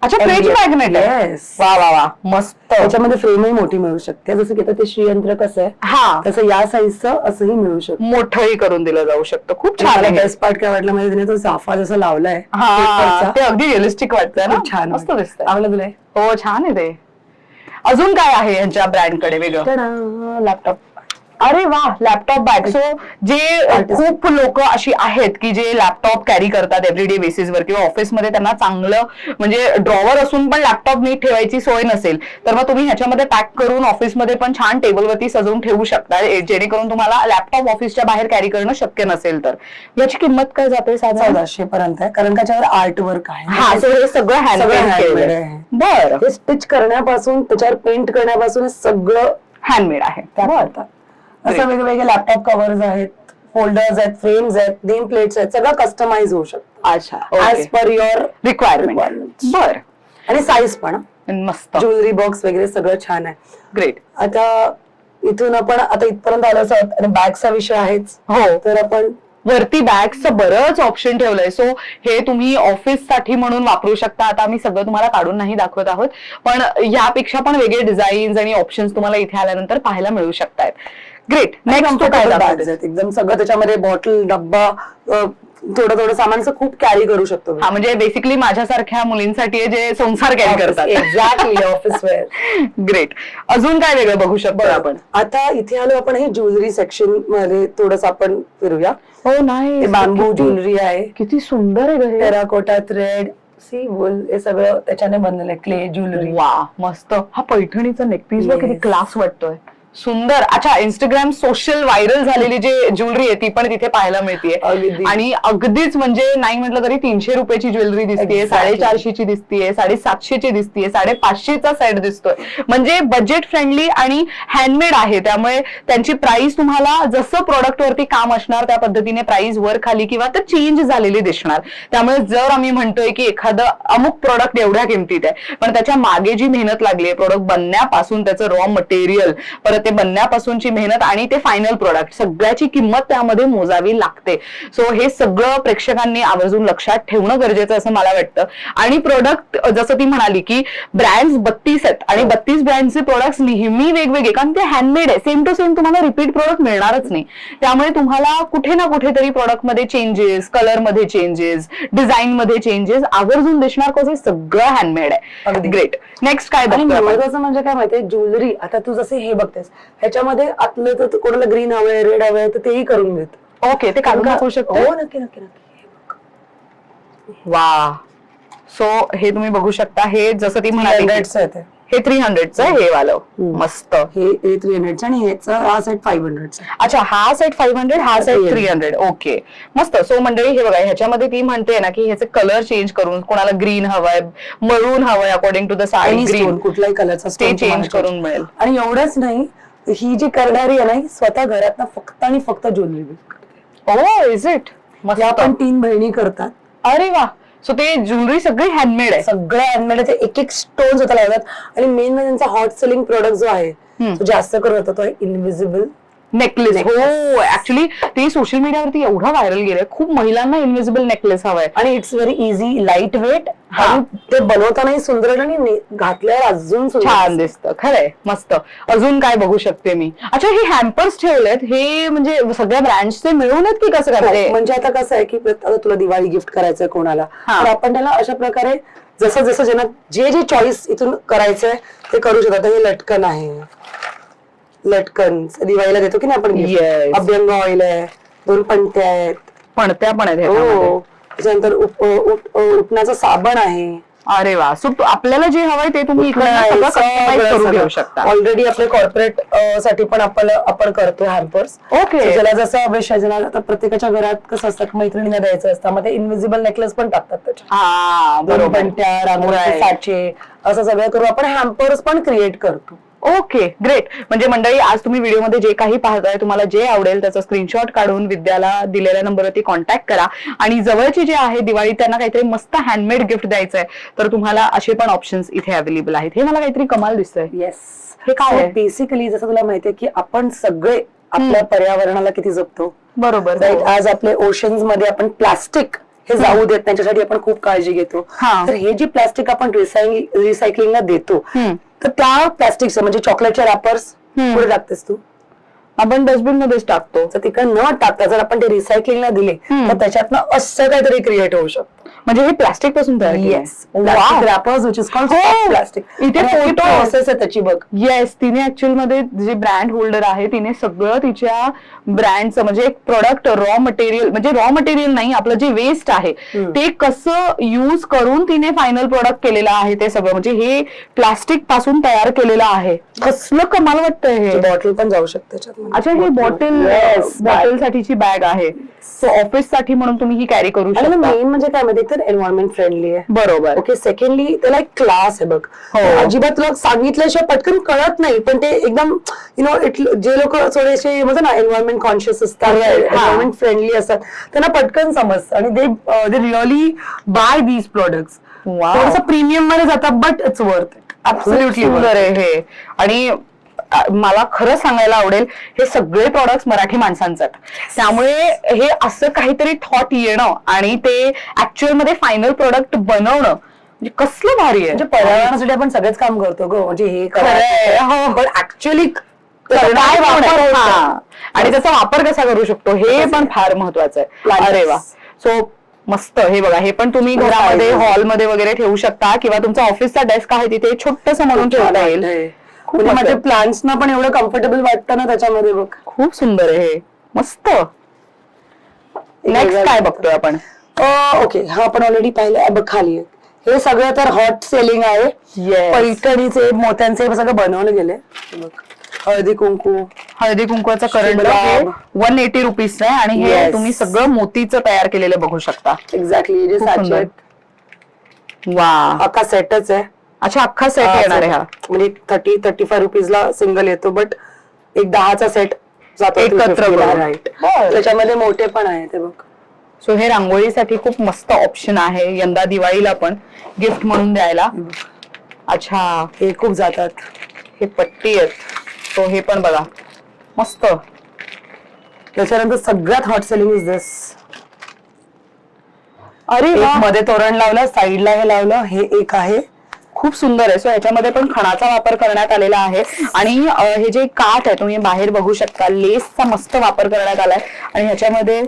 A: अच्छा, फ्रेंच मॅग्नेट आहे. वा वा वा, मस्त.
B: त्याच्यामध्ये फ्रेमही मोठी मिळू शकते. जसं की आता ते श्रीयंत्र कसं आहे,
A: हा,
B: तसं या साईजचं असंही मिळू शकतं.
A: मोठंही करून दिलं जाऊ शकतं. खूप छान आहे.
B: बेस्ट पार्ट काय वाटलं माहिती नाही, तो चाफा जसा लावलाय
A: ते अगदी रिअलिस्टिक वाटतंय ना.
B: छान,
A: मस्त दिसतंय.
B: आवडलं तुला?
A: हो, छान आहे ते. अजून काय आहे यांच्या ब्रँडकडे वेगळं?
B: लॅपटॉप.
A: अरे वा, लॅपटॉप बॅग. सो जे खूप लोक अशी आहेत की जे लॅपटॉप कॅरी करतात एव्हरीडे बेसिसवर किंवा ऑफिसमध्ये त्यांना चांगलं म्हणजे ड्रॉवर असून पण लॅपटॉप नीट ठेवायची सोय नसेल, तर मग तुम्ही ह्याच्यामध्ये पॅक करून ऑफिसमध्ये पण छान टेबलवरती सजवून ठेवू शकता, जेणेकरून तुम्हाला लॅपटॉप ऑफिसच्या बाहेर कॅरी करणं शक्य नसेल तर. याची किंमत काय जाते?
B: 1400 पर्यंत आहे, कारण त्याच्यावर आर्ट वर्क आहे.
A: हा, सो हे सगळं हँडमेड आहे. बरं.
B: हे स्टिच करण्यापासून त्याच्यावर पेंट करण्यापासून सगळं
A: हँडमेड आहे.
B: असं वेगवेगळे लॅपटॉप कव्हर्स आहेत, फोल्डर्स आहेत, फ्रेम्स आहेत, नेम प्लेट्स आहेत, सगळं कस्टमाइज होऊ शकतं.
A: अच्छा,
B: ऍज पर युअर
A: रिक्वायरमेंट. बर.
B: आणि साईज पण
A: मस्त.
B: ज्वेलरी बॉक्स वगैरे सगळं छान आहे.
A: ग्रेट.
B: आता इथून आपण आता इथपर्यंत आलो आहोत आणि बॅगचा विषय आहेच.
A: हो,
B: तर आपण
A: वरती बॅग्सचं बरंच ऑप्शन ठेवलंय. सो हे तुम्ही ऑफिस साठी म्हणून वापरू शकता. आता आम्ही सगळं तुम्हाला काढून नाही दाखवत आहोत, पण यापेक्षा पण वेगळे डिझाईन्स आणि ऑप्शन्स तुम्हाला इथे आल्यानंतर पाहायला मिळू शकतात. ग्रेट. नेक्स्ट काय
B: बॅग्स आहेत एकदम सगळं, त्याच्यामध्ये बॉटल, डब्बा, थोडं सामान खूप कॅरी करू शकतो.
A: हा, म्हणजे बेसिकली माझ्यासारख्या मुलींसाठी जे संसार कॅरी करतात.
B: Exactly, office wear.
A: ग्रेट. अजून काय वेगळं बघू शकतो आपण?
B: आता इथे आलो आपण, हे ज्वेलरी सेक्शन मध्ये थोडस आपण फिरूया.
A: हो नाही,
B: बांबू ज्वेलरी आहे,
A: किती सुंदर आहे.
B: टेराकोटा थ्रेड, सी वूल, हे सगळं त्याच्याने बनलेलं आहे. Clay jewellery.
A: वा, मस्त. हा पैठणीचा नेकपीस बघ, किती क्लास वाटतोय. सुंदर. अच्छा, इंस्टाग्राम सोशल व्हायरल झालेली जे ज्वेलरी आहे ती पण तिथे पाहायला मिळतीये. आणि अगदीच म्हणजे नाही म्हटलं तरी 300 रुपयाची ज्वेलरी दिसतीये, 450ची दिसतीये, 750ची दिसतीये, 550चा सेट दिसतोय. म्हणजे बजेट फ्रेंडली आणि हँडमेड आहे, त्यामुळे त्यांची प्राइस तुम्हाला जसं प्रोडक्ट वरती काम असणार त्या पद्धतीने प्राइस वर खाली किंवा तर चेंज झालेली दिसणार. त्यामुळे जर आम्ही म्हणतोय की एखादं अमुक प्रोडक्ट एवढ्या किमतीत आहे, पण त्याच्या मागे जी मेहनत लागली आहे प्रोडक्ट बनण्यापासून, त्याचं रॉ मटेरियल, परत ते बनण्यापासूनची मेहनत आणि ते फायनल प्रोडक्ट सगळ्याची किंमत त्यामध्ये मोजावी लागते. सो हे सगळं प्रेक्षकांनी आवर्जून लक्षात ठेवणं गरजेचं असं मला वाटतं. आणि प्रोडक्ट जसं ती म्हणाली की ब्रँड्स 32 आहेत आणि 32 ब्रँडचे प्रोडक्ट्स नेहमी वेगवेगळे, कारण ते हँडमेड आहे, सेम टू सेम तुम्हाला रिपीट प्रोडक्ट मिळणारच नाही. त्यामुळे तुम्हाला कुठे ना कुठेतरी प्रोडक्ट मध्ये चेंजेस, कलर मध्ये चेंजेस, डिझाईन मध्ये चेंजेस आवर्जून दिसणार, कसं सगळं हँडमेड आहे. ग्रेट. नेक्स्ट काय
B: आणि
A: बघतोय आपण?
B: महत्वाचं म्हणजे काय माहितीये, ज्वेलरी आता तू जसे हे बघतेस ह्याच्यामध्ये आतलं तर कोणाला ग्रीन हवंय, रेड हवंय तर तेही करून देत.
A: ओके, ते काढून दाखवू शकतो.
B: हो नक्की नक्की नक्की.
A: वा. सो हे तुम्ही बघू शकता, हे जसं ती म्हणाली
B: 300चं आहे ते.
A: हे 300चं आहे हे वालं. मस्त.
B: हे 300चं आणि ह्याचा हा सेट 500चा.
A: अच्छा, हा सेट 500, हा सेट 300. ओके, मस्त. सो मंडळी हे बघा, ह्याच्यामध्ये ती म्हणते ना की ह्याचे कलर चेंज करून, कोणाला ग्रीन हवाय, मरून हवाय according to the sari, green
B: कुठल्याही कलरचा
A: ते चेंज करून मिळेल.
B: आणि एवढंच नाही, ही जी करणारी आहे ना ही स्वतः घरात फक्त आणि फक्त ज्वेलरी करते.
A: ओ, इज इट? मस्त.
B: आपण 3 बहिणी करतात.
A: अरे वा. सो ते ज्वेलरी सगळी हँडमेड आहे.
B: सगळं हँडमेड आहे. एक एक स्टोन होता लावतात. आणि मेन म्हणजे त्यांचा हॉट सेलिंग प्रोडक्ट जो आहे तो जास्त करून होता तो आहे इनविजिबल
A: नेकलेस. हो, ऍक्च्युली ते सोशल मीडियावरती एवढं व्हायरल गेलंय. खूप महिलांना इनविजिबल नेकलेस हवाय
B: आणि it's very easy, lightweight, आणि ते बनवतानाही सुंदर आणि घातल्यावर अजून
A: छान दिसतं. खरंय, मस्त. अजून काय बघू शकते मी? अच्छा, हे हॅम्पर्स ठेवलेत, हे म्हणजे सगळ्या ब्रँड्सचे मिळून आहेत की कसं काय?
B: म्हणजे आता कसं आहे की आता तुला दिवाळी गिफ्ट करायचंय कोणाला, तर आपण त्याला अशा प्रकारे जसं जसं ज्यांना जे जे चॉईस इथून करायचंय ते करू शकतात. हे लटकन आहे, लटकन दिवाळीला देतो की नाही आपण. अभ्यंग ऑइल आहे, 2 पणत्या आहेत.
A: पणत्या पण आहेत.
B: हो, त्याच्यानंतर उठण्याचं साबण आहे.
A: अरे वा. सो आपल्याला जे हवंय ते तुम्ही करून घेऊ शकता.
B: ऑलरेडी आपले कॉर्पोरेट साठी पण आपण करतो हॅम्पर्स.
A: ओके.
B: ज्याला जसं अवेश आहे, ज्याला आता प्रत्येकाच्या घरात कसं असतं मैत्रिणीला द्यायचं असतं, मग ते इनविजिबल नेकलेस पण टाकतात त्याच्यात.
A: हा,
B: 2 पणत्या, रांगोळीचे साचे, असं सगळं करून आपण हॅम्पर्स पण क्रिएट करतो.
A: Okay, great. म्हणजे मंडळी, आज तुम्ही व्हिडिओमध्ये जे काही पाहताय, तुम्हाला जे आवडेल त्याचा स्क्रीनशॉट काढून विद्याला दिलेल्या नंबरवरती कॉन्टॅक्ट करा. आणि जवळची जे आहे दिवाळी, त्यांना काहीतरी मस्त हँडमेड गिफ्ट द्यायचंय, तर तुम्हाला असे पण ऑप्शन्स इथे अवेलेबल आहेत. हे मला काहीतरी कमाल दिसतंय.
B: येस.
A: हे काय आहे?
B: बेसिकली जसं तुला माहितीये की आपण सगळे आपल्या पर्यावरणाला किती जपतो.
A: बरोबर.
B: आज आपले ओशन्स मध्ये आपण प्लास्टिक हे जाऊ देत, त्यांच्यासाठी आपण खूप काळजी घेतो. तर हे जे प्लास्टिक आपण रिसायकलिंगला देतो, तर त्या प्लास्टिकचं म्हणजे चॉकलेटचे रॅपर्स पुढे टाकतेस तू,
A: आपण डस्टबिन मध्येच टाकतो.
B: तर तिकडे न टाकता जर आपण ते रिसायकलिंगला दिले तर त्याच्यातनं असं काहीतरी क्रिएट होऊ शकतं.
A: म्हणजे हे प्लास्टिक पासून तयार केलं?
B: Yes, wrappers which is called plastic.
A: इथे फोटो
B: प्रोसेस आहे त्याची बघ.
A: येस, तिने ऍक्च्युअल मध्ये जे ब्रँड होल्डर आहे तिने सगळं तिच्या ब्रँडचं म्हणजे एक प्रोडक्ट रॉ मटेरियल, म्हणजे रॉ मटेरियल नाही, आपलं जे वेस्ट आहे ते कसं युज करून तिने फायनल प्रोडक्ट केलेलं आहे ते सगळं. म्हणजे हे प्लास्टिक पासून तयार केलेलं आहे. कसलं कमाल वाटतंय हे.
B: बॉटल पण जाऊ शकते त्याच्यात.
A: अच्छा, ही बॉटल साठीची बॅग आहे. सो ऑफिस साठी म्हणून तुम्ही ही कॅरी करू शकता.
B: मेन म्हणजे काय माहिती तर एन्व्हायरमेंट फ्रेंडली आहे.
A: बरोबर.
B: ओके. सेकंडली त्याला एक क्लास आहे बघ. अजिबात तुला सांगितल्याशिवाय पटकन कळत नाही, पण ते एकदम जे लोक थोडेसे म्हणजे ना एन्व्हायरमेंट कॉन्शियस असतात, एन्व्हायरमेंट फ्रेंडली असतात, त्यांना पटकन समजतं आणि they really buy these products. थोडंसं प्रीमियम मध्ये जातात, but it's worth it.
A: Absolutely सुंदर आहे हे. आणि मला खरं सांगायला आवडेल, हे सगळे प्रॉडक्ट्स मराठी माणसांचे आहेत. त्यामुळे हे असं काहीतरी थॉट येणं आणि ते ऍक्च्युअल मध्ये फायनल प्रोडक्ट बनवणं म्हणजे कसलं भारी आहे.
B: म्हणजे पर्यावरणासाठी आपण सगळेच काम करतो ग, म्हणजे हे
A: खरं,
B: पण ऍक्च्युअली
A: काय वापर आणि त्याचा वापर कसा करू शकतो हे पण फार महत्वाचं आहे. अरे वा. सो मस्त. हे बघा, हे पण तुम्ही घरामध्ये हॉलमध्ये वगैरे ठेवू शकता किंवा तुमचा ऑफिसचा डेस्क आहे तिथे छोटस म्हणून ठेवता येईल.
B: म्हणजे माझ्या प्लांट्सना पण एवढं कम्फर्टेबल वाटतं ना त्याच्यामध्ये बघ.
A: खूप सुंदर आहे हे. मस्त. नेक्स्ट काय बघतोय आपण?
B: ओके, हा आपण ऑलरेडी पाहिलं बघ खाली. हे सगळं तर हॉट सेलिंग आहे. पैठणीचे मोत्यांचे सगळं बनवलं गेले. हळदी कुंकूचा
A: करंट 180 रुपीज आहे आणि हे तुम्ही सगळं मोतीचं तयार केलेलं बघू शकता.
B: एक्झॅक्टली. जे साचे.
A: वा,
B: अख्खा सेटच आहे.
A: अच्छा, अख्खा सेट येणार आहे हा.
B: म्हणजे 30-35 रुपीजला सिंगल येतो, बट एक 10चा सेट जातो
A: एकत्र.
B: राईट. त्याच्यामध्ये मोठे पण आहे ते बघ.
A: सो हे रांगोळीसाठी खूप मस्त ऑप्शन आहे यंदा दिवाळीला पण गिफ्ट म्हणून द्यायला. अच्छा,
B: हे खूप जातात.
A: हे पट्टी आहेत. सो हे पण बघा मस्त.
B: त्याच्यानंतर सगळ्यात हॉट सेलिंग इज दिस.
A: अरे
B: एक
A: वा,
B: मध्ये तोरण लावलं, साईडला हे लावलं, हे एक आहे.
A: खूप सुंदर आहे. सो ह्याच्यामध्ये पण खणाचा वापर करण्यात आलेला आहे आणि हे जे काठ आहे तुम्ही बाहेर बघू शकता, लेसचा मस्त वापर करण्यात आलाय आणि ह्याच्यामध्ये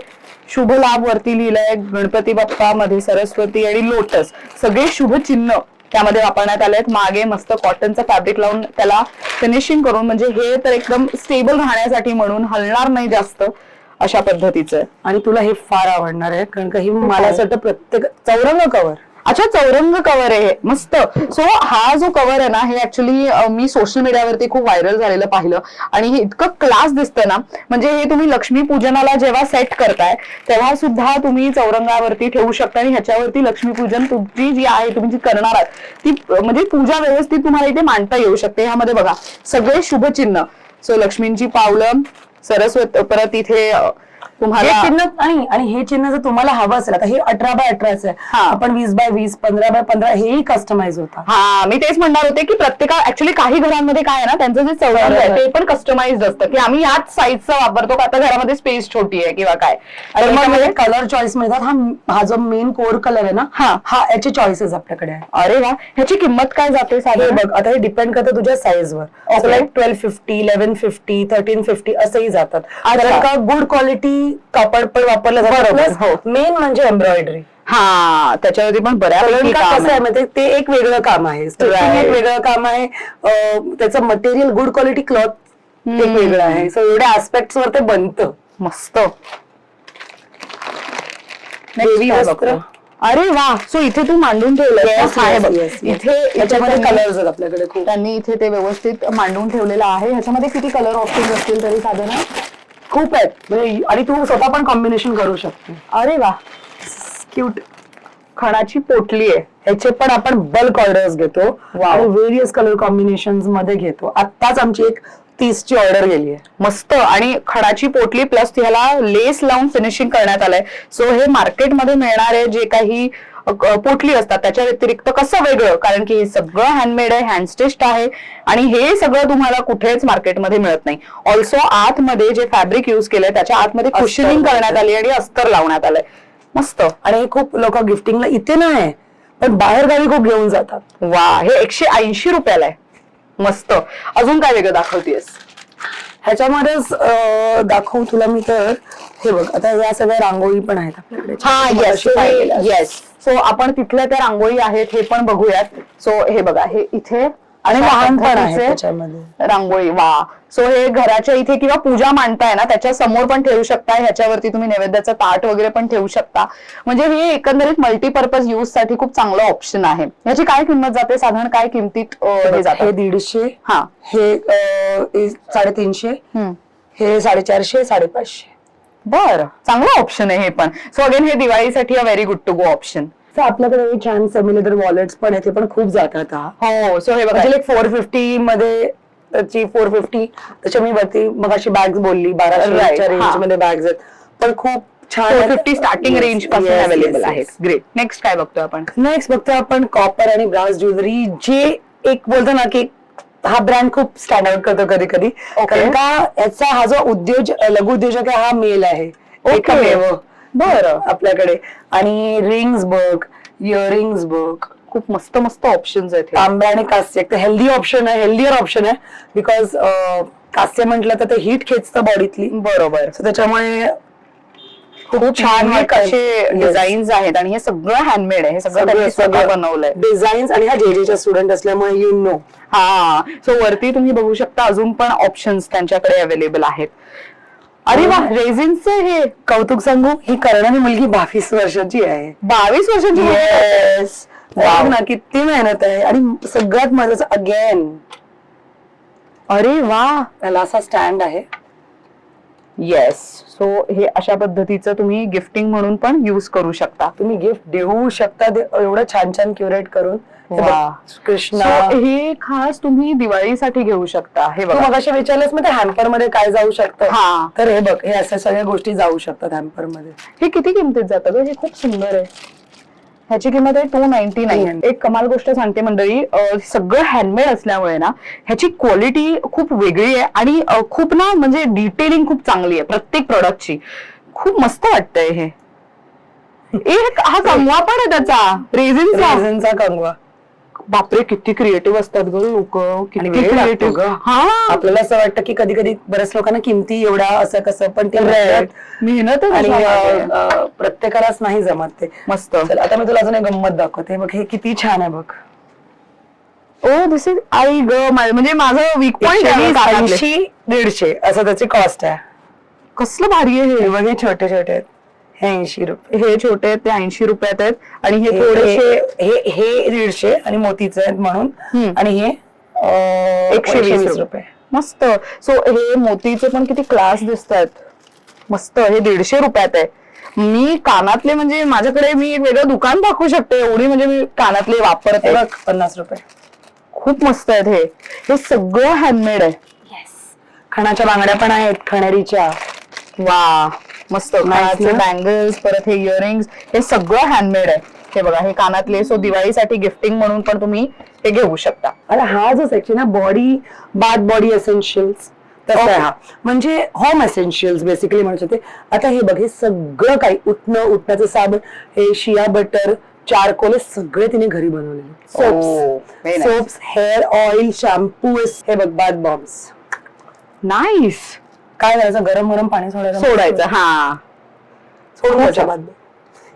A: शुभ लाभ वरती लिहिलंय, गणपती बाप्पा, मध्ये सरस्वती आणि लोटस, सगळे शुभ चिन्ह त्यामध्ये वापरण्यात आले आहेत. मागे मस्त कॉटनचं फॅब्रिक लावून त्याला फिनिशिंग करून, म्हणजे हे तर एकदम स्टेबल राहण्यासाठी म्हणून हलणार नाही जास्त अशा पद्धतीचं.
B: आणि तुला हे फार आवडणार आहे कारण का ही मला असं वाटतं प्रत्येक चौरंग कव्हर.
A: अच्छा, चौरंग कव्हर आहे हे, मस्त. सो हा जो कव्हर आहे ना, हे ऍक्च्युली मी सोशल मीडियावरती खूप व्हायरल झालेलं पाहिलं आणि हे इतकं क्लास दिसतं ना, म्हणजे हे तुम्ही लक्ष्मी पूजनाला जेव्हा सेट करताय तेव्हा सुद्धा तुम्ही चौरंगावरती ठेवू शकता आणि ह्याच्यावरती लक्ष्मीपूजन तुमची जी आहे, तुम्ही जी करणार आहात ती म्हणजे पूजा व्यवस्थित तुम्हाला इथे मांडता येऊ शकते. ह्यामध्ये बघा सगळे शुभचिन्ह, सो लक्ष्मींची पावलं, सरस्वती, परत इथे तुम्हाला
B: हे चिन्ह आणि हे चिन्ह जर तुम्हाला हवं असेल, आता हे 18x18 आहे, आपण 20x20, 15x15 हेही कस्टमाइज होता.
A: हा, मी तेच म्हणणार होते की ऍक्च्युली काही घरांमध्ये काय आहे ना, त्यांचं जे चौरंग आहे ते पण कस्टमाइज असतं की आम्ही याच साईजचा वापरतो का आता घरामध्ये स्पेस छोटी आहे किंवा काय.
B: तर मग कलर चॉईस मिळतात. हा जो मेन कोर कलर आहे ना, हा याचे चॉईसेस आपल्याकडे आहे.
A: अरे वा, ह्याची किंमत काय जाते साधारण?
B: बघ, आता हे डिपेंड करतं तुझ्या साईजवर. लाईक 1250, 1150, 1350 असंही जातात. कारण का गुड क्वालिटी कापड पण वापरलं जातं. मेन म्हणजे एम्ब्रॉयडरी.
A: हा, त्याच्यावरती पण बऱ्यापैकी
B: कसं आहे म्हणजे ते एक वेगळं काम आहे, एक वेगळं काम आहे. त्याचं मटेरियल गुड क्वालिटी क्लॉथ एक वेगळं आहे. सो एवढ्या आस्पेक्ट वर ते बनतं
A: मस्त. देवी वस्त्र. अरे वा, सो इथे तू मांडून ठेवलं इथे.
B: याच्यामध्ये कलर्स आहेत आपल्याकडे खूप.
A: त्यांनी इथे ते व्यवस्थित मांडून ठेवलेलं आहे. ह्याच्यामध्ये किती कलर ऑप्शन असतील तरी साधारण?
B: खूप आहेत म्हणजे, आणि तू स्वतः पण कॉम्बिनेशन करू शकते.
A: अरे वा, क्यूट. खणाची पोटली आहे.
B: ह्याचे पण आपण बल्क ऑर्डर्स घेतो आणि व्हेरियस कलर कॉम्बिनेशन मध्ये घेतो. आत्ताच आमची एक 30ची ऑर्डर गेली आहे.
A: मस्त. आणि खणाची पोटली प्लस ह्याला लेस लावून फिनिशिंग करण्यात आलंय. सो हे मार्केटमध्ये मिळणारे जे काही पोटली असतात त्याच्या व्यतिरिक्त कसं वेगळं, कारण की हे सगळं हँडमेड आहे, हँडस्टिच्ड आहे आणि हे सगळं तुम्हाला कुठेच मार्केटमध्ये मिळत नाही. ऑल्सो आतमध्ये जे फॅब्रिक युज केलंय त्याच्या आतमध्ये कुशनिंग करण्यात आली आणि अस्तर लावण्यात आलंय. मस्त.
B: आणि हे खूप लोक गिफ्टिंगला इथे नाही पण बाहेर गावी खूप घेऊन जातात.
A: वा, हे 180 रुपयाला आहे. मस्त. अजून काय वेगळं दाखवतेस?
B: ह्याच्यामध्येच दाखवू तुला मी. तर हे बघ, आता या सगळ्या रांगोळी पण आहेत आपल्याकडे.
A: हा, येस. सो आपण तिथल्या त्या रांगोळी आहेत हे पण बघूयात. सो हे बघा, हे इथे
B: आणि लहान पण आहे त्याच्यामध्ये
A: रांगोळी. वा, सो हे घराच्या इथे किंवा पूजा मांडताय ना त्याच्या समोर पण ठेवू शकता. ह्याच्यावरती तुम्ही नैवेद्याचं ताट वगैरे पण ठेवू शकता. म्हणजे हे एकंदरीत मल्टीपर्पज यूज साठी खूप चांगलं ऑप्शन आहे. ह्याची काय किंमत जाते साधारण? काय किमतीत हे जातं?
B: हे 150,
A: हा,
B: हे 350, हे 450, 550.
A: बरं, चांगलं ऑप्शन आहे हे पण. सो अगेन हे दिवाळीसाठी a very good to go option.
B: आपल्याकडे छान सिमिलर वॉलेट्स पण आहे, ते पण खूप जातात.
A: हो, सो हे बघा,
B: 450 मध्ये त्याची 450 त्याच्या मी वरती मग अशी बॅग्स बोलली 1200च्या रेंज मध्ये बॅग्स आहेत, पण खूप छान.
A: 450 स्टार्टिंग रेंज पासून अवेलेबल आहेत. ग्रेट. नेक्स्ट काय बघतोय आपण?
B: नेक्स्ट बघतोय आपण कॉपर आणि ब्रास ज्वेलरी, जे एक बोलतो ना की हा ब्रँड खूप स्टँड आउट करतो कधी कधी. कारण का याचा हा जो लघु उद्योजक आहे हा मेल आहे एकमेव. बरं, आपल्याकडे. आणि रिंग्स बघ, इयरिंग्स बघ,
A: खूप मस्त मस्त ऑप्शन्स आहेत.
B: तांबे आणि कास्य एक हेल्दी ऑप्शन आहे, हेल्दियर ऑप्शन आहे. बिकॉज कास्य म्हटलं तर ते हीट खेचतं बॉडीतली.
A: बरोबर.
B: त्याच्यामुळे
A: खूप छान असे डिझाईन्स आहेत आणि हे सगळं हँडमेड आहे. हे सगळं बनवलंय.
B: डिझाईन्स आणि हा जेजेचा स्टुडंट असल्यामुळे यू नो.
A: हा, सो वरती तुम्ही बघू शकता अजून पण ऑप्शन्स त्यांच्याकडे अवेलेबल आहेत. अरे वा, रेझिनचं हे
B: कौतुक सांगू, ही करणारी मुलगी 22 वर्षाची आहे.
A: 22 वर्षांची?
B: येस. ना किती मेहनत आहे. आणि सगळ्यात मजाचं अगेन,
A: अरे वा,
B: त्याला असा स्टँड आहे.
A: येस. सो हे अशा पद्धतीचं तुम्ही गिफ्टिंग म्हणून पण युज करू शकता.
B: तुम्ही गिफ्ट देऊ शकता एवढं छान छान क्युरेट करून.
A: कृष्णा, हे खास तुम्ही दिवाळीसाठी घेऊ शकता. हे बघा,
B: मग अशा विचारलंच मग हॅम्पर मध्ये काय जाऊ शकतं.
A: हा,
B: तर हे बघ, हे अशा सगळ्या गोष्टी जाऊ शकतात हॅम्पर मध्ये.
A: हे किती किमतीत जातं? हे खूप सुंदर आहे. ह्याची किंमत आहे 299. एक कमाल गोष्ट सांगते मंडळी, सगळं हँडमेड असल्यामुळे ना ह्याची क्वालिटी खूप वेगळी आहे आणि खूप ना म्हणजे डिटेलिंग खूप चांगली आहे प्रत्येक प्रोडक्टची. खूप मस्त वाटतंय हे. हा कंगवा पण आहे त्याचा
B: रेझिनचा कंगवा.
A: बापरे, किती क्रिएटिव्ह असतात ग लोक, किती
B: वेळ लागतो
A: क्रिएटिव्ह.
B: ग. आपल्याला असं वाटतं की कधी कधी बऱ्याच लोकांना किमती एवढा असं कसं, पण ते
A: मेहनत
B: आणि प्रत्येकालाच नाही जमत ते.
A: मस्त.
B: चला आता मी तुला अजून एक गंमत दाखवते बघ. हे किती छान आहे बघ.
A: ओ दिस इज आई ग, म्हणजे माझं वीक पॉइंट आहे.
B: 150-150 असं त्याची कॉस्ट आहे.
A: कसलं भारी आहे
B: हे बघ, हे छोटे छोटे आहेत. हे 80 रुपये.
A: हे छोटे आहेत ते 80 रुपयात आहेत आणि हे थोडेसे
B: हे 150 आणि मोतीचे आहेत म्हणून. आणि हे
A: 120 रुपये. मस्त. सो हे मोतीचे पण किती क्लास दिसत आहेत. मस्त. हे 150 रुपयात आहे. मी कानातले म्हणजे माझ्याकडे मी एक वेगळं दुकान दाखवू शकते एवढी म्हणजे मी कानातले वापरते.
B: बघ 50 रुपये.
A: खूप मस्त आहेत हे. हे सगळं हँडमेड आहे.
B: खणाच्या बांगड्या पण आहेत, खणेरीच्या.
A: वा मस्त. कानातले बँगल्स, परत हे इयरिंग्स, हे सगळं हँडमेड आहे. हे बघा, हे कानातले. सो दिवाळीसाठी गिफ्टिंग म्हणून पण तुम्ही ते घेऊ शकता.
B: आणि हा जो सेक्शन ना बाथ बॉडी एसेन्शियल्स तसा आहे हा. म्हणजे होम एसेन्शियल्स बेसिकली म्हणू शकते. आता हे बघ, हे सगळं काही उठण्याचं साबण, हे शिया बटर, चारकोल, सगळे तिने घरी बनवलेले. सोप्स, हेअर ऑइल, शॅम्पू, हे बघ बाथ बॉम्ब्स.
A: नाईस.
B: काय करायचं, गरम पाणी
A: सोडायचं. हा,
B: सोडून.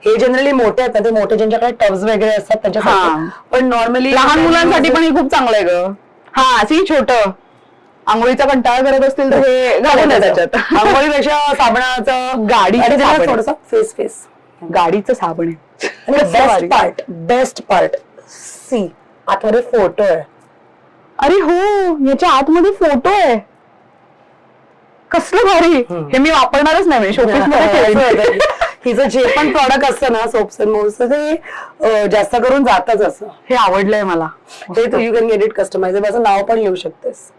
B: हे जनरली मोठे आहेत ना, ते मोठे ज्यांच्याकडे टब्स वगैरे असतात त्याच्यासाठी. पण नॉर्मली
A: लहान मुलांसाठी पण हे खूप चांगलं आहे ग. हा, सी छोट आंघोळीचा कंटाळा करत असतील तर हे घालून त्याच्यात.
B: आंघोळीपेक्षा साबणाचं
A: थोडस
B: फेस
A: गाडीचं साबण आहे.
B: बेस्ट पार्ट सी, आतमध्ये फोटो आहे.
A: अरे हो, याच्या आतमध्ये फोटो आहे. कसलं भारी. हे मी वापरणारच नाही. शोपीस मध्ये
B: हिचं जे पण प्रॉडक्ट असतं ना, सोप्स अँड मोव्स, ते जास्त करून जातच असं.
A: हे आवडलंय मला.
B: ते तू you can get it customisable. असं नाव पण लिहू शकतेस.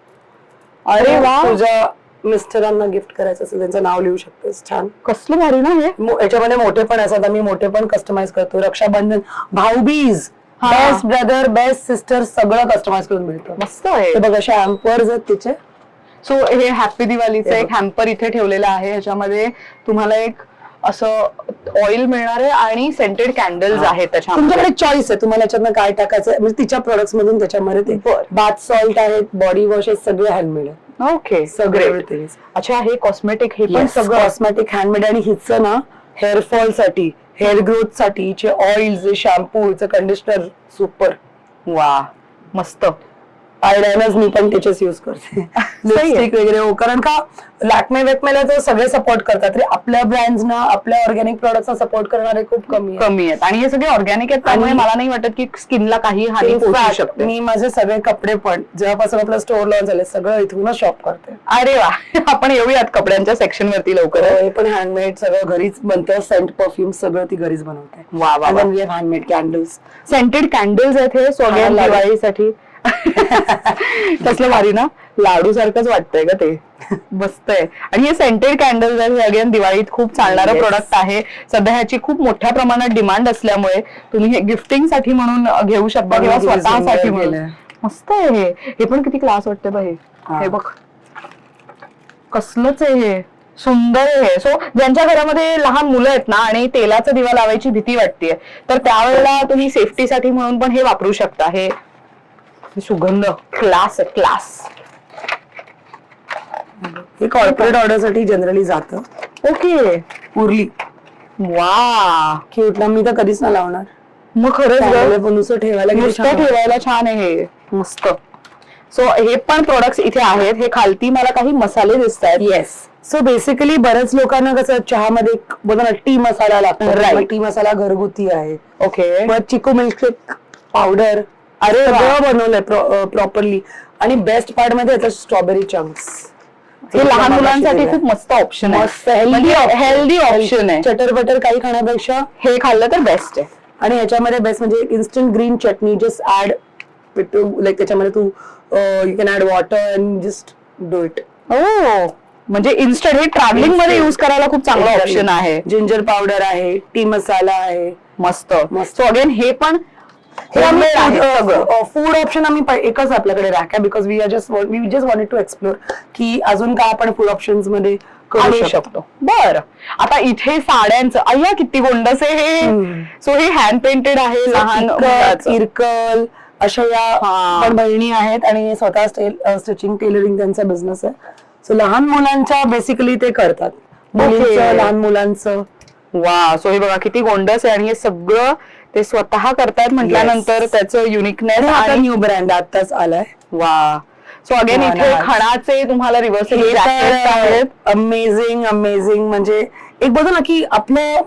A: अरे वा.
B: तुझ्या मिस्टरांना गिफ्ट करायचं असेल त्यांचं नाव लिहू शकतेस. छान.
A: कसलं भारी ना हे.
B: याच्यामध्ये मोठे पण असतात. आम्ही मोठे पण कस्टमाइज करतो. Rakshabandhan, Bhaubeej, best brother, best sister, सगळं कस्टमाइज करून मिळतं.
A: मस्त आहे.
B: ते बघ, असे हॅम्पर्स आहेत तिचे.
A: सो हे हॅपी दिवाळीचं एक हॅम्पर इथे ठेवलेलं आहे. ह्याच्यामध्ये तुम्हाला एक असं ऑइल मिळणार आहे आणि सेंटेड कॅन्डल्स आहेत त्याच्यामध्ये.
B: तुमच्याकडे चॉईस आहे, तुम्हाला याच्यातनं काय टाकायचं. म्हणजे तिच्या प्रोडक्ट्स मधून त्याच्यामध्ये ते बाथ सॉल्ट आहेत, बॉडी वॉश आहेत, सगळे हँडमेड आहे.
A: ओके,
B: सगळे.
A: अच्छा, हे कॉस्मेटिक, हे पण
B: सगळं कॉस्मेटिक हँडमेड. आणि हिचं ना हेअरफॉल साठी, हेअर ग्रोथ साठी हिचे ऑइल, शॅम्पू, कंडिशनर सुपर.
A: वा मस्त.
B: आयलाइनर्स मी पण त्याचेच युज करते. लिपस्टिक वगैरे. हो, कारण का लॅक्मे वेक्मेला तर सगळे सपोर्ट करतात, तरी आपल्या ब्रँड्सना, आपल्या ऑर्गॅनिक प्रोडक्ट्सना सपोर्ट करणारे खूप कमी
A: आहेत. आणि हे सगळे ऑर्गॅनिक आहेत त्यामुळे मला नाही वाटत की स्किनला काही हानी पोहोचू शकते.
B: मी माझे सगळे कपडे पण जेव्हापासून आपलं स्टोर लॉन्च झाले सगळं इथूनच शॉप करते.
A: अरे वा. आपण येऊयात कपड्यांच्या सेक्शन वरती लवकर.
B: हे पण हँडमेड सगळं घरीच बनतं. सेंट परफ्यूम सगळं ती घरीच बनवते.
A: वा वा.
B: हँडमेड कॅन्डल्स,
A: सेंटेड कॅन्डल्स आहेत हे सगळ्या दिवाळीसाठी. कसलं भारी ना, लाडू सारखंच वाटतंय का ते. मस्त आहे. आणि हे सेंटेड कॅन्डल्स आहे, अगेन दिवाळीत खूप चालणारं प्रोडक्ट आहे. सध्या ह्याची खूप मोठ्या प्रमाणात डिमांड असल्यामुळे तुम्ही हे गिफ्टिंग साठी म्हणून घेऊ शकता किंवा स्वतःसाठी म्हणून. मस्त आहे हे. हे पण किती क्लास वाटतं बघ. हे बघ कसलंच आहे हे. सुंदर आहे. सो ज्यांच्या घरामध्ये लहान मुलं आहेत ना आणि तेलाचा दिवा लावायची भीती वाटतेय, तर त्यावेळेला तुम्ही सेफ्टीसाठी म्हणून पण हे वापरू शकता. हे सुगंध क्लास आहे, क्लास.
B: हे कॉर्पोरेट ऑर्डर साठी जनरली जातं.
A: ओके.
B: उरली.
A: वा
B: क्यूट ना. मी तर कधीच नाही लावणार.
A: मग खरंच
B: नुसतं
A: ठेवायला छान आहे हे. मस्त. सो हे पण प्रोडक्ट्स इथे आहेत. हे खालती मला काही मसाले दिसत आहेत.
B: येस. सो बेसिकली बऱ्याच लोकांना कसं चहामध्ये बोला ना टी मसाला लागतो. टी मसाला घरगुती आहे.
A: ओके.
B: मग चिकू मिल्कशेक पावडर, अरे बनवलंय प्रॉपरली. आणि बेस्ट पार्ट मध्ये स्ट्रॉबेरी चंक्स.
A: हे लहान मुलांसाठी खूप मस्त ऑप्शन आहे. हेल्दी ऑप्शन आहे.
B: चटर बटर काही खाण्यापेक्षा
A: हे खाल्लं तर बेस्ट आहे.
B: आणि ह्याच्यामध्ये बेस्ट म्हणजे instant green chutney. Just add like त्याच्यामध्ये तू you can add water and just do it.
A: ओ म्हणजे इन्स्टंट हे ट्रॅव्हलिंग मध्ये युज करायला खूप चांगला ऑप्शन आहे.
B: जिंजर पावडर आहे, टी मसाला आहे,
A: मस्त. सो अगेन हे पण
B: फूड ऑप्शन आम्ही एकच आपल्याकडे राख्या, because we just wanted to explore की अजून काय आपण फूड ऑप्शन्स मध्ये करू शकतो.
A: बर, आता इथे साड्यांचं अय्या किती गोंडस आहे हे. सो हे हँड पेंटेड आहे, लहान
B: इरकल अशा या पण बहिणी आहेत आणि स्वतः स्टिचिंग टेलरिंग त्यांचा बिझनेस आहे. सो लहान मुलांच्या बेसिकली ते करतात, लहान मुलांचं.
A: वा, सो हे बघा किती गोंडस आहे आणि हे सगळं ते स्वतः करतात म्हटल्यानंतर त्याचं युनिकनेस आणि
B: न्यू ब्रँड आताच आलाय.
A: वा, सो अगेन इथे खणाचे तुम्हाला रिव्हर्सेबल आहेत.
B: अमेझिंग म्हणजे एक बघा ना की आपलं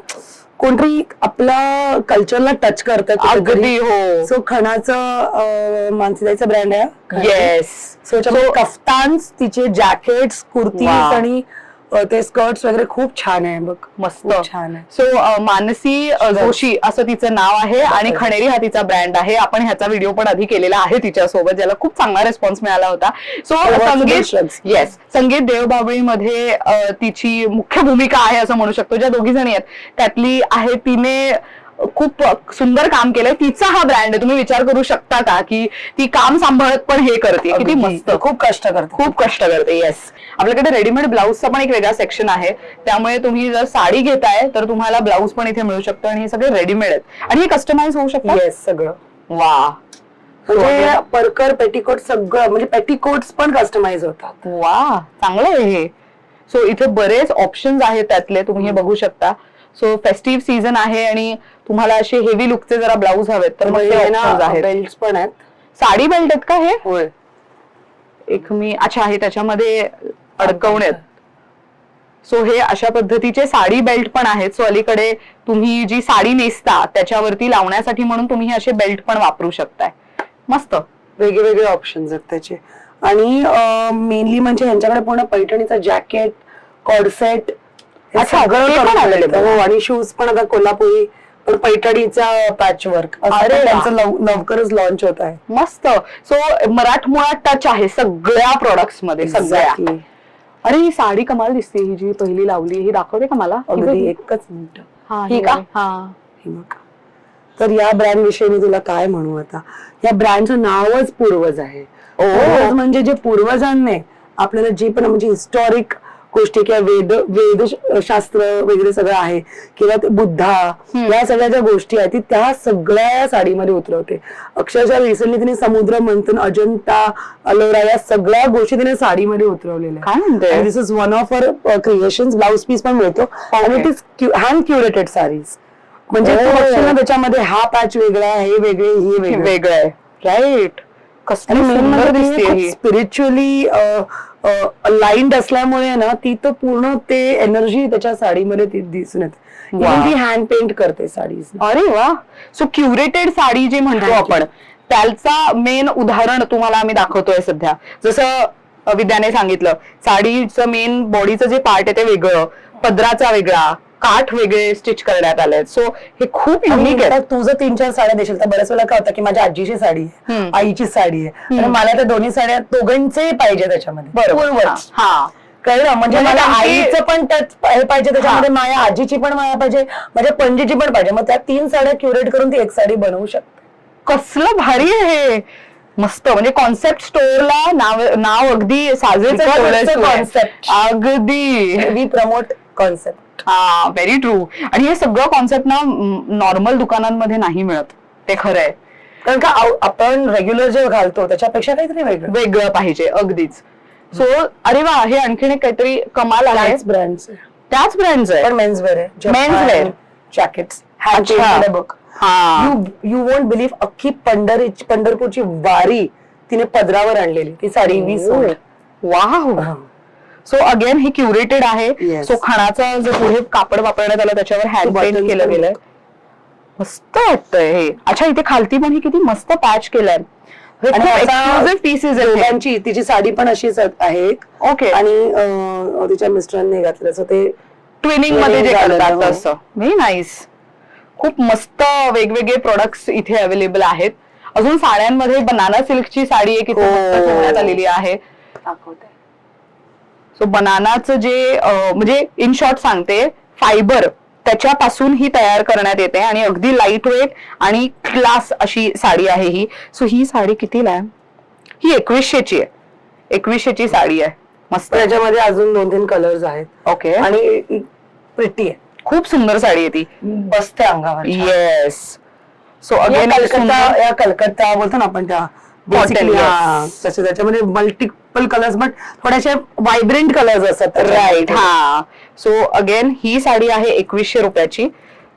B: कोणतरी आपल्या कल्चरला टच करतात.
A: अगदी हो.
B: सो खणाचं मानसीताईचा ब्रँड आहे.
A: येस.
B: सो कफ्तान्स, तिचे जॅकेट्स, कुर्तीज आणि ते स्कर्ट्स वगैरे खूप छान आहे बघ,
A: मस्त
B: छान आहे.
A: सो मानसी जोशी असं तिचं नाव आहे आणि खणेरी हा तिचा ब्रँड आहे. आपण ह्याचा व्हिडिओ पण आधी केलेला आहे तिच्यासोबत, ज्याला खूप चांगला रिस्पॉन्स मिळाला होता. सो संगीत देवबाभळीमध्ये तिची मुख्य भूमिका आहे असं म्हणू शकतो. ज्या दोघी जणी आहेत त्यातली आहे तिने खूप सुंदर काम केलंय. तिचा हा ब्रँड आहे. तुम्ही विचार करू शकता का की ती काम सांभाळत पण हे करते, किती मस्त.
B: खूप कष्ट करते.
A: येस. आपल्याकडे रेडीमेड ब्लाऊजचा पण एक वेगळा सेक्शन आहे, त्यामुळे तुम्ही जर साडी घेताय तर तुम्हाला ब्लाऊज पण इथे मिळू शकतो आणि हे सगळे रेडीमेड आहेत आणि हे कस्टमाइज होऊ शकतं.
B: येस, सगळं.
A: वा,
B: म्हणजे परकर, पेटीकोट सगळं, म्हणजे पेटीकोट्स पण कस्टमाइज होतात.
A: वा, चांगलं आहे हे. सो इथे बरेच ऑप्शन्स आहेत त्यातले, तुम्ही हे बघू शकता. सो फेस्टिव्ह सीझन आहे आणि तुम्हाला असे हेवी लुकचे जरा ब्लाऊज हवेत तर मग
B: बेल्ट पण आहेत.
A: साडी बेल्ट आहेत का हे?
B: होय.
A: एक मी अच्छा आहे त्याच्यामध्ये अडकवण्यात. सो हे अशा पद्धतीचे साडी बेल्ट पण आहेत. सो अलीकडे तुम्ही जी साडी नेसता त्याच्यावरती लावण्यासाठी म्हणून तुम्ही असे बेल्ट पण वापरू शकताय. मस्त
B: वेगवेगळे ऑप्शन्स आहेत त्याचे. आणि मेनली म्हणजे यांच्याकडे पूर्ण पैठणीचा जॅकेट, कॉर्डसेट आणि शूज पण आता कोल्हापुरी पण पैठणीचा पॅच वर्क त्यांचं लवकरच लॉन्च होत आहे.
A: मस्त. सो मराठमोळा टच आहे सगळ्या प्रोडक्ट्स मध्ये, सगळ्या. अरे ही साडी कमाल दिसते, ही जी पहिली लावली ही दाखवते का मला?
B: अगदी एकच मिनिट.
A: ही का?
B: तर या ब्रँड विषयी मी तुला काय म्हणू आता. या ब्रँडचं नावच पूर्वज आहे. म्हणजे जे पूर्वजांनी आपल्याला जे पण म्हणजे हिस्टॉरिक गोष्टी किंवा वेदशास्त्र वगैरे सगळं आहे किंवा बुद्धा या सगळ्या ज्या गोष्टी आहेत त्या सगळ्या साडीमध्ये उतरवते. अक्षरशः रिसेंटली तिने समुद्र मंथन, अजंता, अलोरा या सगळ्या गोष्टी तिने साडीमध्ये उतरवलेल्या. This is one of our creations. Blouse piece पण मिळतो आणि it is hand curated saris. म्हणजे त्याच्यामध्ये हा पॅच वेगळा, हे वेगळे, हे वेगळं आहे.
A: राईट.
B: स्पिरिच्युअली अलाइंड असल्यामुळे ना ती तर पूर्ण ते एनर्जी त्याच्या साडीमध्ये ती दिसून येते. ती हँड पेंट करते साडी.
A: अरे वा. सो क्युरेटेड साडी जे म्हणतो आपण त्याचा मेन उदाहरण तुम्हाला आम्ही दाखवतोय सध्या. जसं विद्याने सांगितलं, साडीचं मेन बॉडीचं जे पार्ट आहे ते वेगळं, पदराचा वेगळा, काठ वेगळे स्टिच करण्यात आले. सो हे खूप युनिक आहे.
B: तुझं 3-4 साड्या देशील तर बऱ्याच वेळेला काय होतं की माझ्या आजीची साडी आहे, आईची साडी आहे, आणि मला त्या दोन्ही साड्या दोघांचे पाहिजे त्याच्यामध्ये.
A: बरोबर. हा,
B: कळलं. म्हणजे मला आईचं पण हे पाहिजे त्याच्यामध्ये, माझ्या आजीची पण मला पाहिजे, माझ्या पणजीची पण पाहिजे. मग त्या 3 साड्या क्युरेट करून ती एक साडी बनवू शकते.
A: कसलं भारी आहे. मस्त. म्हणजे कॉन्सेप्ट स्टोअरला नाव अगदी साजेचं
B: कॉन्सेप्ट.
A: अगदी
B: वी प्रमोट कॉन्सेप्ट.
A: हा, व्हेरी ट्रू. आणि हे सगळं कॉन्सेप्ट ना नॉर्मल दुकानांमध्ये नाही मिळत, ते खरं आहे.
B: कारण का आपण रेग्युलर जे घालतो त्याच्यापेक्षा काहीतरी
A: वेगळं पाहिजे. अगदीच. सो अरे वा, हे आणखीन एक काहीतरी कमाल आहे. त्याच ब्रँडचं आहे पण
B: मेन्सवेअर आहे.
A: Menswear
B: jackets.
A: बघ.
B: यू वोंट बिलीव्ह, अख्खी पंढरपूरची वारी तिने पदरावर आणलेली ती साडी. 20
A: वाव. सो अगेन हे क्युरेटेड आहे. सो खणाचा जो पुढे कापड वापरण्यात आलं त्याच्यावर हँड पेंट केलं गेलंय. मस्त वाटतंय हे. अच्छा, इथे खालती पण ही किती मस्त पॅच केलाय.
B: पीसेस. तिची साडी पण अशीच आहे.
A: ओके.
B: आणि तिच्या मिस्टरांनी घातलं असं ते
A: ट्विनिंग मध्ये जे करतात तसं. Very nice. खूप मस्त वेगवेगळे प्रोडक्ट्स इथे अवेलेबल आहेत. अजून साड्यांमध्ये बनाना सिल्कची साडी एक इथे ठेवण्यात आलेली आहे. सो बनानाचं जे म्हणजे इन शॉर्ट सांगते, फायबर त्याच्यापासून ही तयार करण्यात येते आणि अगदी लाईट वेट आणि क्लास अशी साडी आहे ही. सो ही साडी कितीला आहे? ही 2100ची आहे. 2100ची साडी आहे. मस्त.
B: त्याच्यामध्ये अजून 2-3 कलर्स आहेत.
A: ओके.
B: आणि प्रिटी आहे,
A: खूप सुंदर साडी आहे ती.
B: बसते अंगावर.
A: Yes. So
B: yeah
A: again
B: Calcutta बोलतो ना आपण त्या
A: Cotton,
B: त्याच्यामध्ये मल्टिपल कलर्स बट थोड्याशे व्हायब्रंट कलर्स असतात.
A: राईट. हा. सो अगेन ही साडी आहे 2100 रुपयाची.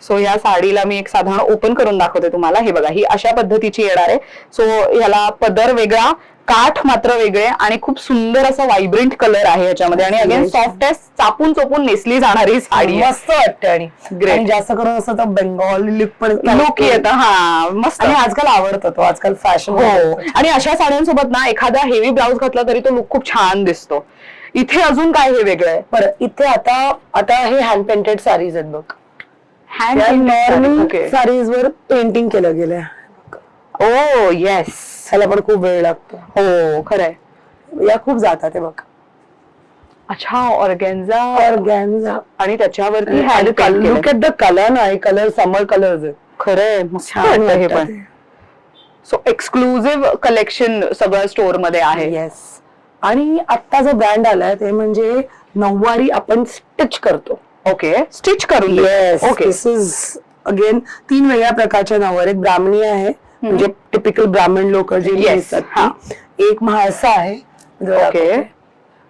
A: सो ह्या साडीला मी एक साधारण ओपन करून दाखवते तुम्हाला. हे बघा, ही अशा पद्धतीची येणार आहे. सो ह्याला पदर वेगळा, काठ मात्र वेगळे आणि खूप सुंदर असा व्हायब्रंट कलर आहे ह्याच्यामध्ये. आणि अगेन सॉफ्ट आहे, चापून चोपून नेसली जाणारी साडी आहे.
B: मस्त वाटते. आणि
A: Great.
B: जास्त करून असं तर बेंगॉली लुक पण
A: लुक येतं. हा, मस्त.
B: आणि आजकाल आवडतो तो, आजकाल फॅशन.
A: हो. आणि अशा साड्यांसोबत ना एखादा हेवी ब्लाऊज घातला तरी तो लुक खूप छान दिसतो. इथे अजून काय हे वेगळं आहे?
B: बरं, इथे आता हे हँड पेंटेड साडीज आहेत बघ.
A: हँड
B: नॉर्मल साडीज वर पेंटिंग केलं गेलंय.
A: ओ येस.
B: त्याला पण खूप वेळ लागतो.
A: हो, खरंय.
B: या खूप जातात. हे बघ.
A: अच्छा, ऑर्गेन्झा.
B: ऑर्गॅन्झा.
A: आणि त्याच्यावरती hand
B: look at the colour ना, हे कलर समर कलर्स आहेत.
A: खरंय, मस्त
B: छान
A: वाटतं हे
B: वाटतं
A: पण. सो एक्सक्लुझिव्ह कलेक्शन सगळं स्टोअर मध्ये आहे.
B: येस. आणि आता जो ब्रँड आलाय ते म्हणजे नऊवारी आपण स्टिच करतो.
A: ओके. स्टिच करून.
B: Yes.
A: Okay.
B: This is again 3 वेगळ्या प्रकारच्या नऊवारी. ब्राह्मणी आहे, म्हणजे टिपिकल ब्राह्मण लोक जे नेसतात ती. एक म्हाळसा आहे.
A: ओके.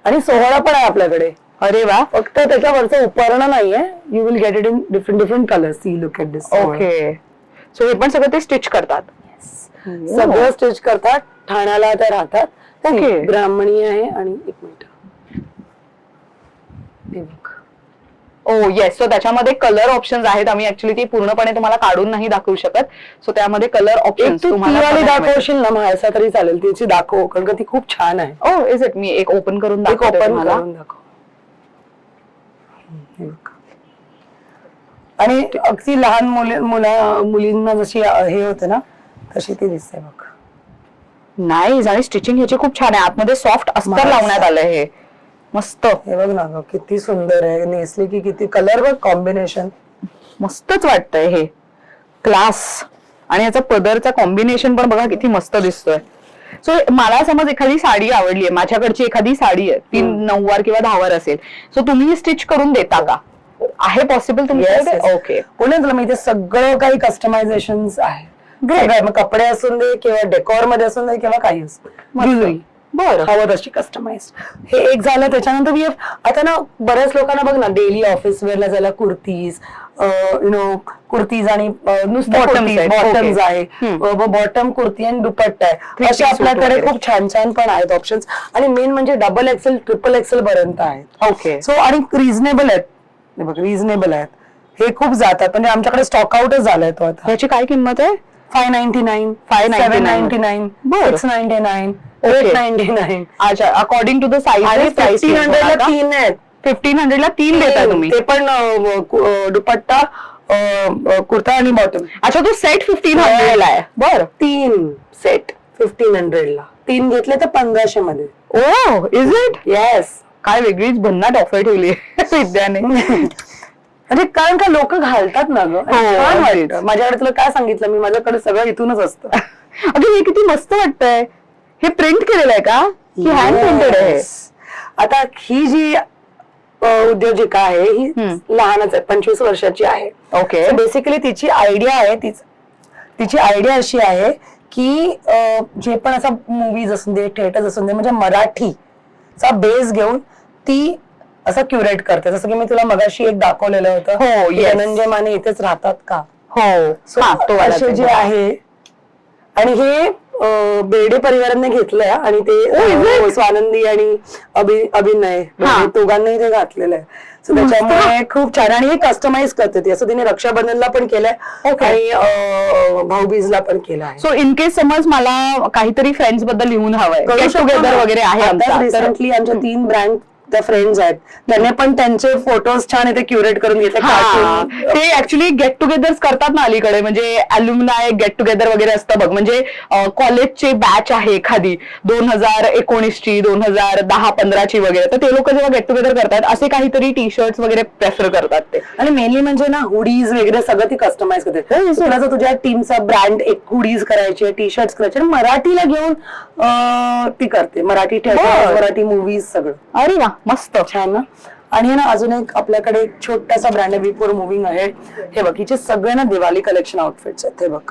B: आणि सोहळा पण आहे आपल्याकडे.
A: अरे वा.
B: फक्त त्याच्यावरचं उपरणं नाहीये. You will get it in different colours. See look at this.
A: Okay. So हे पण सगळं ते स्टिच करतात.
B: सगळं स्टिच करतात. ठाण्याला ते राहतात.
A: ओके.
B: ब्राह्मणी आहे. आणि एक मिनिट.
A: ओ येस. सो त्याच्यामध्ये कलर ऑप्शन्स आहेत. आम्ही ऍक्च्युली ती पूर्णपणे तुम्हाला काढून नाही दाखवू शकत. सो त्यामध्ये कलर ऑप्शन्स तुम्हाला
B: दाखवशील ना म्हाळसा तरी चालेल. तिची दाखव, कारण का ती खूप छान आहे.
A: ओ इज इट? मी एक ओपन करून
B: एक
A: दाखवते
B: ओपन
A: तुम्हाला.
B: करून दाखव. आणि अगदी लहान मुलींना जशी हे होते ना तशी ती दिसते बघ.
A: नाईस. आणि स्टिचिंग ह्याची खूप छान आहे. आतमध्ये सॉफ्ट अस्तर लावण्यात आलंय. हे मस्त.
B: हे बघ ना ग, किती सुंदर आहे. नेसली की किती कलर बघ, कॉम्बिनेशन
A: मस्तच वाटतंय हे. क्लास. आणि याचा पदरचा कॉम्बिनेशन पण बघा किती मस्त दिसतोय. सो मला समज एखादी साडी आवडली आहे, माझ्याकडची एखादी साडी आहे, ती 9वार किंवा 10वार असेल, सो तुम्ही स्टिच करून देता का? आहे पॉसिबल तुमच्याकडे? ओके.
B: बोलले तुला मी, इथे सगळं काही कस्टमायझेशन आहे. मग कपडे असून दे किंवा डेकोर मध्ये असून दे किंवा काही असं
A: बरं
B: हवं तशी कस्टमाइज. हे एक झालं. त्याच्यानंतर वी आता ना बऱ्याच लोकांना बघ ना डेली ऑफिस वेअरला जायला कुर्तीज, कुर्तीज आणि नुसतं बॉटम्स आहे. बॉटम कुर्ती आणि दुपट्टा आहे. असे आपल्याकडे खूप छान छान पण आहेत ऑप्शन्स. आणि मेन म्हणजे डबल एक्सेल, ट्रिपल एक्सेल पर्यंत आहेत.
A: ओके.
B: सो आणि रिझनेबल आहेत. बघ रिझनेबल आहेत. हे खूप जातात. म्हणजे आमच्याकडे स्टॉक आउटच झालाय तो आता.
A: ह्याची काय किंमत आहे?
B: 599, 799, 699, 899.
A: अच्छा. According to the size.
B: आणि 1500 ला 3 आहेत.
A: 1500 ला 3 देताय तुम्ही.
B: ते पण दुपट्टा, कुर्ता आणि बॉटम.
A: अच्छा, तो सेट 1500 ला आहे. बरं.
B: 3 सेट 1500 ला. 3 घेतले तर 1500 मध्ये.
A: Oh is it?
B: येस.
A: काय वेगळीच भन्नाट ऑफर ठेवली विद्याने.
B: म्हणजे कारण का लोक घालतात ना ग. माझ्याकडे तुला काय सांगितलं मी, माझ्याकडे सगळं इथूनच असतं.
A: अगं हे किती मस्त वाटतंय. हे प्रिंट केलेलं आहे का? ही हँड प्रिंटेड आहे?
B: आता ही जी उद्योजिका आहे ही लहानच आहे, 25 वर्षाची आहे.
A: ओके.
B: बेसिकली तिची आयडिया आहे, तिची आयडिया अशी आहे की जे पण असा मूवीज असून दे, थिएटर्स असून दे, म्हणजे मराठीचा बेस घेऊन ती असं क्युरेट करते. जसं की मी तुला मगाशी एक दाखवलेलं होतं.
A: हो.
B: धनंजय माने इथेच राहतात का.
A: हो.
B: तो असे जे आहे. आणि हे बेर्डे परिवाराने घेतलंय आणि ते स्वानंदी आणि अभिनय दोघांनाही ते घातलेलं आहे. सो त्याच्यामुळे खूप छान. आणि हे कस्टमाइज करते ती. असं तिने रक्षाबंधनला पण केलंय आणि भाऊबीजला पण केलं आहे.
A: सो इन केस समज मला काहीतरी फ्रेंड्स बद्दल लिहून हवंय, गेट टुगेदर वगैरे आहे आमचा,
B: रिसेंटली आमच्या 3 ब्रँड त्या फ्रेंड्स आहेत त्यांनी पण त्यांचे फोटोज छान इथे क्युरेट करून घेतले.
A: हा, ते ऍक्च्युली गेट टुगेदर करतात ना अलीकडे, म्हणजे अल्युमिनाय गेट टुगेदर वगैरे असतं बघ, म्हणजे कॉलेजची बॅच आहे एखादी 2019ची 2010-15ची वगैरे, तर ते लोक जेव्हा गेट टुगेदर करतात असे काहीतरी टी शर्ट्स वगैरे प्रेफर करतात ते.
B: आणि मेनली म्हणजे ना हुडीज वगैरे सगळं ती कस्टमाइज करते. तुला जर तुझ्या टीमचा ब्रँड एक हुडीज करायचे, टी शर्ट्स करायचे, मराठीला घेऊन ती करते. मराठी थिएटर, मराठी मूवीज सगळं.
A: अरे वा, मस्त
B: छान ना. आणि ना अजून एक आपल्याकडे एक छोटासा ब्रँड आहे बिफोर मुव्हिंग आहे. हे बघ, हिचे सगळे ना दिवाळी कलेक्शन आउटफिट्स आहेत. हे बघ.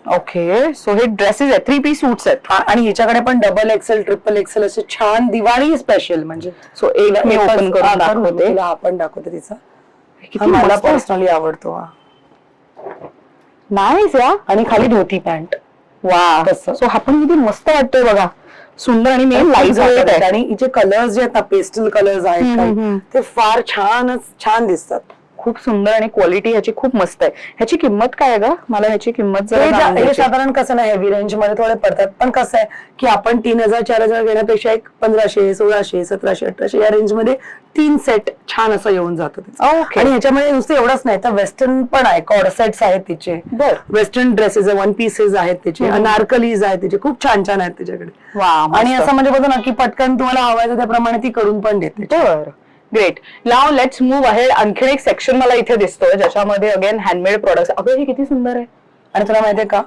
A: ओके, सो हे ड्रेसेस आहेत, 3 पीस सूट्स आहेत.
B: आणि हिच्याकडे पण डबल एक्सेल, ट्रिपल एक्सेल असे छान दिवाळी स्पेशल. म्हणजे
A: सो एक मी ओपन करून दाखवते.
B: तुला हा पण दाखवते तिचा.
A: किती
B: मला
A: मस्त.
B: पर्सनली आवडतो हा.
A: नाईस या.
B: आणि खाली धोती पॅन्ट.
A: वा, सो हा पण किती मस्त वाटतोय बघा, सुंदर आणि मेन लाईट वेट आहे.
B: आणि हिचे कलर्स जे आहेत ना, पेस्टल कलर्स आहेत काही, ते फार छान दिसतात.
A: खूप सुंदर आणि क्वालिटी ह्याची खूप मस्त आहे. ह्याची किंमत काय आहे ग? मला ह्याची किंमत जरा जाणून
B: हे
A: घ्यायची.
B: साधारण कसं ना हेवी रेंज मध्ये थोडे पडतात, पण कसं आहे की आपण 3000-4000 घेण्यापेक्षा एक 1500, 1600, 1700, 1800 या रेंज मध्ये 3 सेट छान असं येऊन जातं.
A: Okay.
B: आणि ह्याच्यामध्ये नुसतं एवढंच नाही तर वेस्टर्न पण आहे. कॉर्ड सेट्स आहेत तिचे, वेस्टर्न ड्रेसेस, 1 पीसेस आहेत तिचे, अनारकलीज आहेत तिचे, खूप छान आहेत तिच्याकडे. आणि असं म्हणजे बघा ना की पटकन तुम्हाला हवायचं त्याप्रमाणे ती करून पण देते.
A: Great. Now let's move ahead. आणखीन एक सेक्शन मला इथे दिसतोय ज्याच्यामध्ये अगेन हँडमेड प्रोडक्ट्स. अगं हे किती सुंदर आहे.
B: आणि तुला माहितीये का,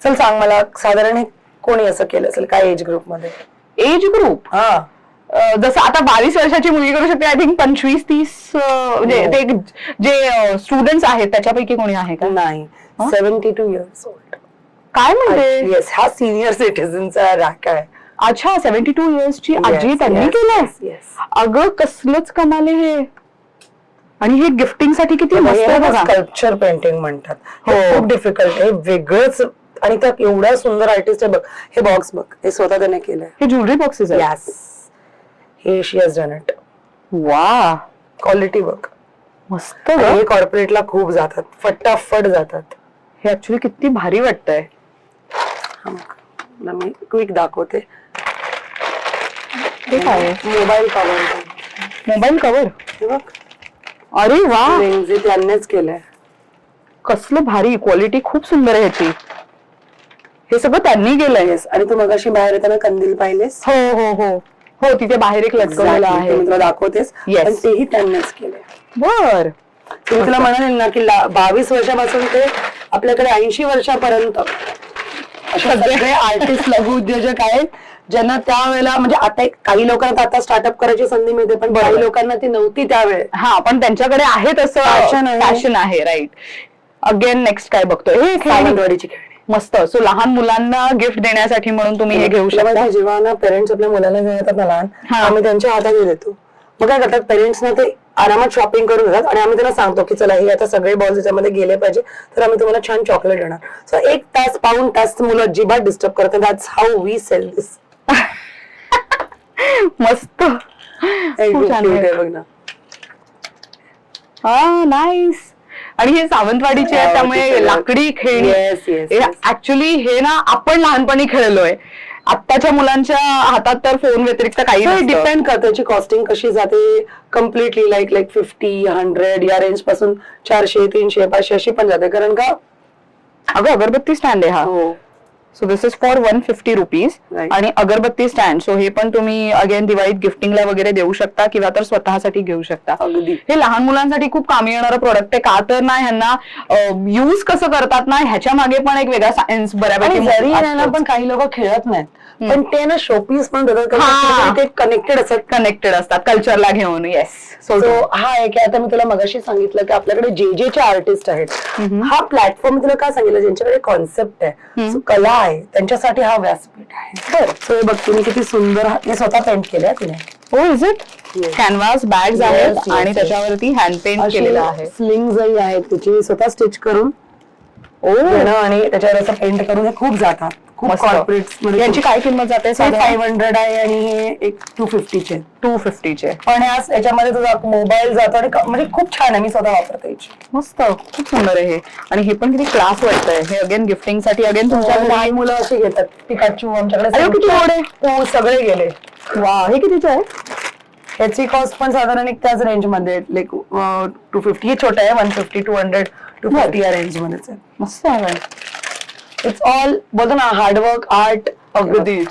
B: चल सांग मला, साधारण हे कोणी असं केलं असेल, काय एज ग्रुप मध्ये?
A: एज ग्रुप जसं आता 22 वर्षाची मुलगी करू शकते, आय थिंक 25-30 म्हणजे ते जे स्टुडंट्स आहेत त्याच्यापैकी कोणी आहे का?
B: नाही, 72 इयर्स ओल्ड.
A: काय म्हणते?
B: येस, हा सिनियर सिटीजनचा रॅक आहे.
A: अच्छा, 72 इयर्सची आजी त्यांनी केलंय. अगं कसलंच कमाल आहे हे. आणि हे गिफ्टिंग साठी किती मस्त आहे बघा.
B: स्कल्पचर पेंटिंग म्हणतात. खूप डिफिकल्ट आहे, वेगळंच. आणि त्यात एवढा सुंदर आर्टिस्ट आहे बघ. हे बॉक्स बघ, हे स्वतः त्याने केलंय.
A: हे ज्वेलरी बॉक्सेस आहे.
B: यस, हे शी हॅज डन इट.
A: वा,
B: क्वालिटी बघ
A: मस्त.
B: हे कॉर्पोरेटला खूप जातात, फटाफट जातात.
A: हे ऍक्च्युली किती भारी वाटतंय.
B: मी क्विक दाखवते.
A: हे काय आहे?
B: Mobile cover.
A: Mobile cover.
B: हे बघ,
A: अरे वा,
B: जे त्यांनीच केलंय.
A: कसलं भारी, क्वालिटी खूप सुंदर आहे ह्याची. हे सगळं त्यांनी केलंय.
B: आणि तू मगाशी बाहेर येताना कंदील पाहिलेस?
A: हो हो हो हो, तिथे बाहेर एक लटकवलेला आहे.
B: मी तुला दाखवतेस. पण तेही त्यांनीच केलंय.
A: बर,
B: तुम्ही तुला म्हणाले ना की 22 वर्षापासून ते आपल्याकडे 80 वर्षापर्यंत असे सगळे आर्टिस्ट, लघु उद्योजक आहेत ज्यांना त्यावेळेला, म्हणजे आता काही लोकांना आता स्टार्टअप करायची संधी मिळते, पण काही लोकांना ती नव्हती त्यावेळेस.
A: हा, पण त्यांच्याकडे आहे तसं फॅशन आहे. राईट. अगेन नेक्स्ट काय बघतोय? हे
B: सावंतवाडीची खेळणी.
A: मस्त. सो लहान मुलांना गिफ्ट देण्यासाठी म्हणून तुम्ही हे घेऊ शकता.
B: जेव्हा ना पेरेंट्स आपल्या मुलांना घेऊन येतात ना लहान, आम्ही त्यांच्या हातात देतो. मग काय करतात पेरेंट्स ना, ते आरामात शॉपिंग करून घेतात आणि आम्ही त्यांना सांगतो की चला हे आता सगळे बॉल्स याच्यामध्ये गेले पाहिजे, तर आम्ही तुम्हाला छान चॉकलेट देणार. सो 1 तास, पाऊण तास मुलं अजिबात डिस्टर्ब करतात. दॅट्स हाऊ वी सेल दिस.
A: मस्त.
B: बघ ना.
A: हा, नाईस. आणि हे सावंतवाडीचे आहे त्यामुळे लाकडी खेळणी. ऍक्च्युली हे ना आपण लहानपणी खेळलोय. आत्ताच्या मुलांच्या हातात तर फोन व्यतिरिक्त काही नाही.
B: डिपेंड करतं त्याची कॉस्टिंग कशी जाते. कम्प्लिटली लाईक 50, 100 या रेंज पासून 400, 300, 500 अशी पण जाते. कारण का
A: अगं अगरबत्ती स्टँड आहे हा. So this is for 150 rupees. आणि अगरबत्ती स्टँड, सो हे पण तुम्ही अगेन दिवाळीत गिफ्टिंगला वगैरे देऊ शकता किंवा तर स्वतःसाठी घेऊ शकता. हे लहान मुलांसाठी खूप कामी येणारं प्रोडक्ट आहे. का तर ना ह्यांना युज कसं करतात ना ह्याच्या मागे पण एक वेगळा सायन्स बऱ्यापैकी.
B: जरी यांना पण काही लोक खेळत नाहीत, पण ते ना शोपीस पण देतात. ते
A: कनेक्टेड असतात कल्चरला घेऊन. येस.
B: सो हा आहे की आता मी तुला मगाशी सांगितलं की आपल्याकडे जे चे आर्टिस्ट आहेत, हा प्लॅटफॉर्म तुला काय सांगितलं, ज्यांच्याकडे कॉन्सेप्ट आहे, कला आहे, त्यांच्यासाठी हा व्यासपीठ आहे. बरं. सो हे बघ तुम्ही किती सुंदर हे स्वतः पेंट केलंय तिने.
A: हो, इज इट? कॅनव्हास बॅग्स आहेत आणि त्याच्यावरती हँड पेंट केलेलं आहे.
B: स्लिंग्जही आहेत तिची, स्वतः स्टिच करून आणि त्याच्यावर असं पेंट करून हे खूप जातात. खूप कॉर्पोरेट्स मध्ये.
A: यांची काय किंमत जाते?
B: 500 आहे आणि हे एक 250 चे. पण याच्यामध्ये तुझा मोबाईल जातो आणि म्हणजे खूप छान आहे. मी स्वतः वापरते.
A: मस्त, खूप सुंदर आहे हे. आणि हे पण किती क्लास वाटतंय. हे अगेन गिफ्टिंग साठी. अगेन तुमच्या
B: लहान मुलं अशी घेतात. पिकाचू आमच्याकडे
A: किती एवढे
B: सगळे गेले.
A: वा, हे कितीचे आहे?
B: ह्याची कॉस्ट पण साधारण एक त्याच रेंज मध्ये लाईक 250. हे छोटं आहे, 150, 200, 250 या रेंज मध्येच आहे.
A: मस्त आहे.
B: इट्स ऑल बोलतो ना हार्डवर्क आर्ट.
A: अगदीच.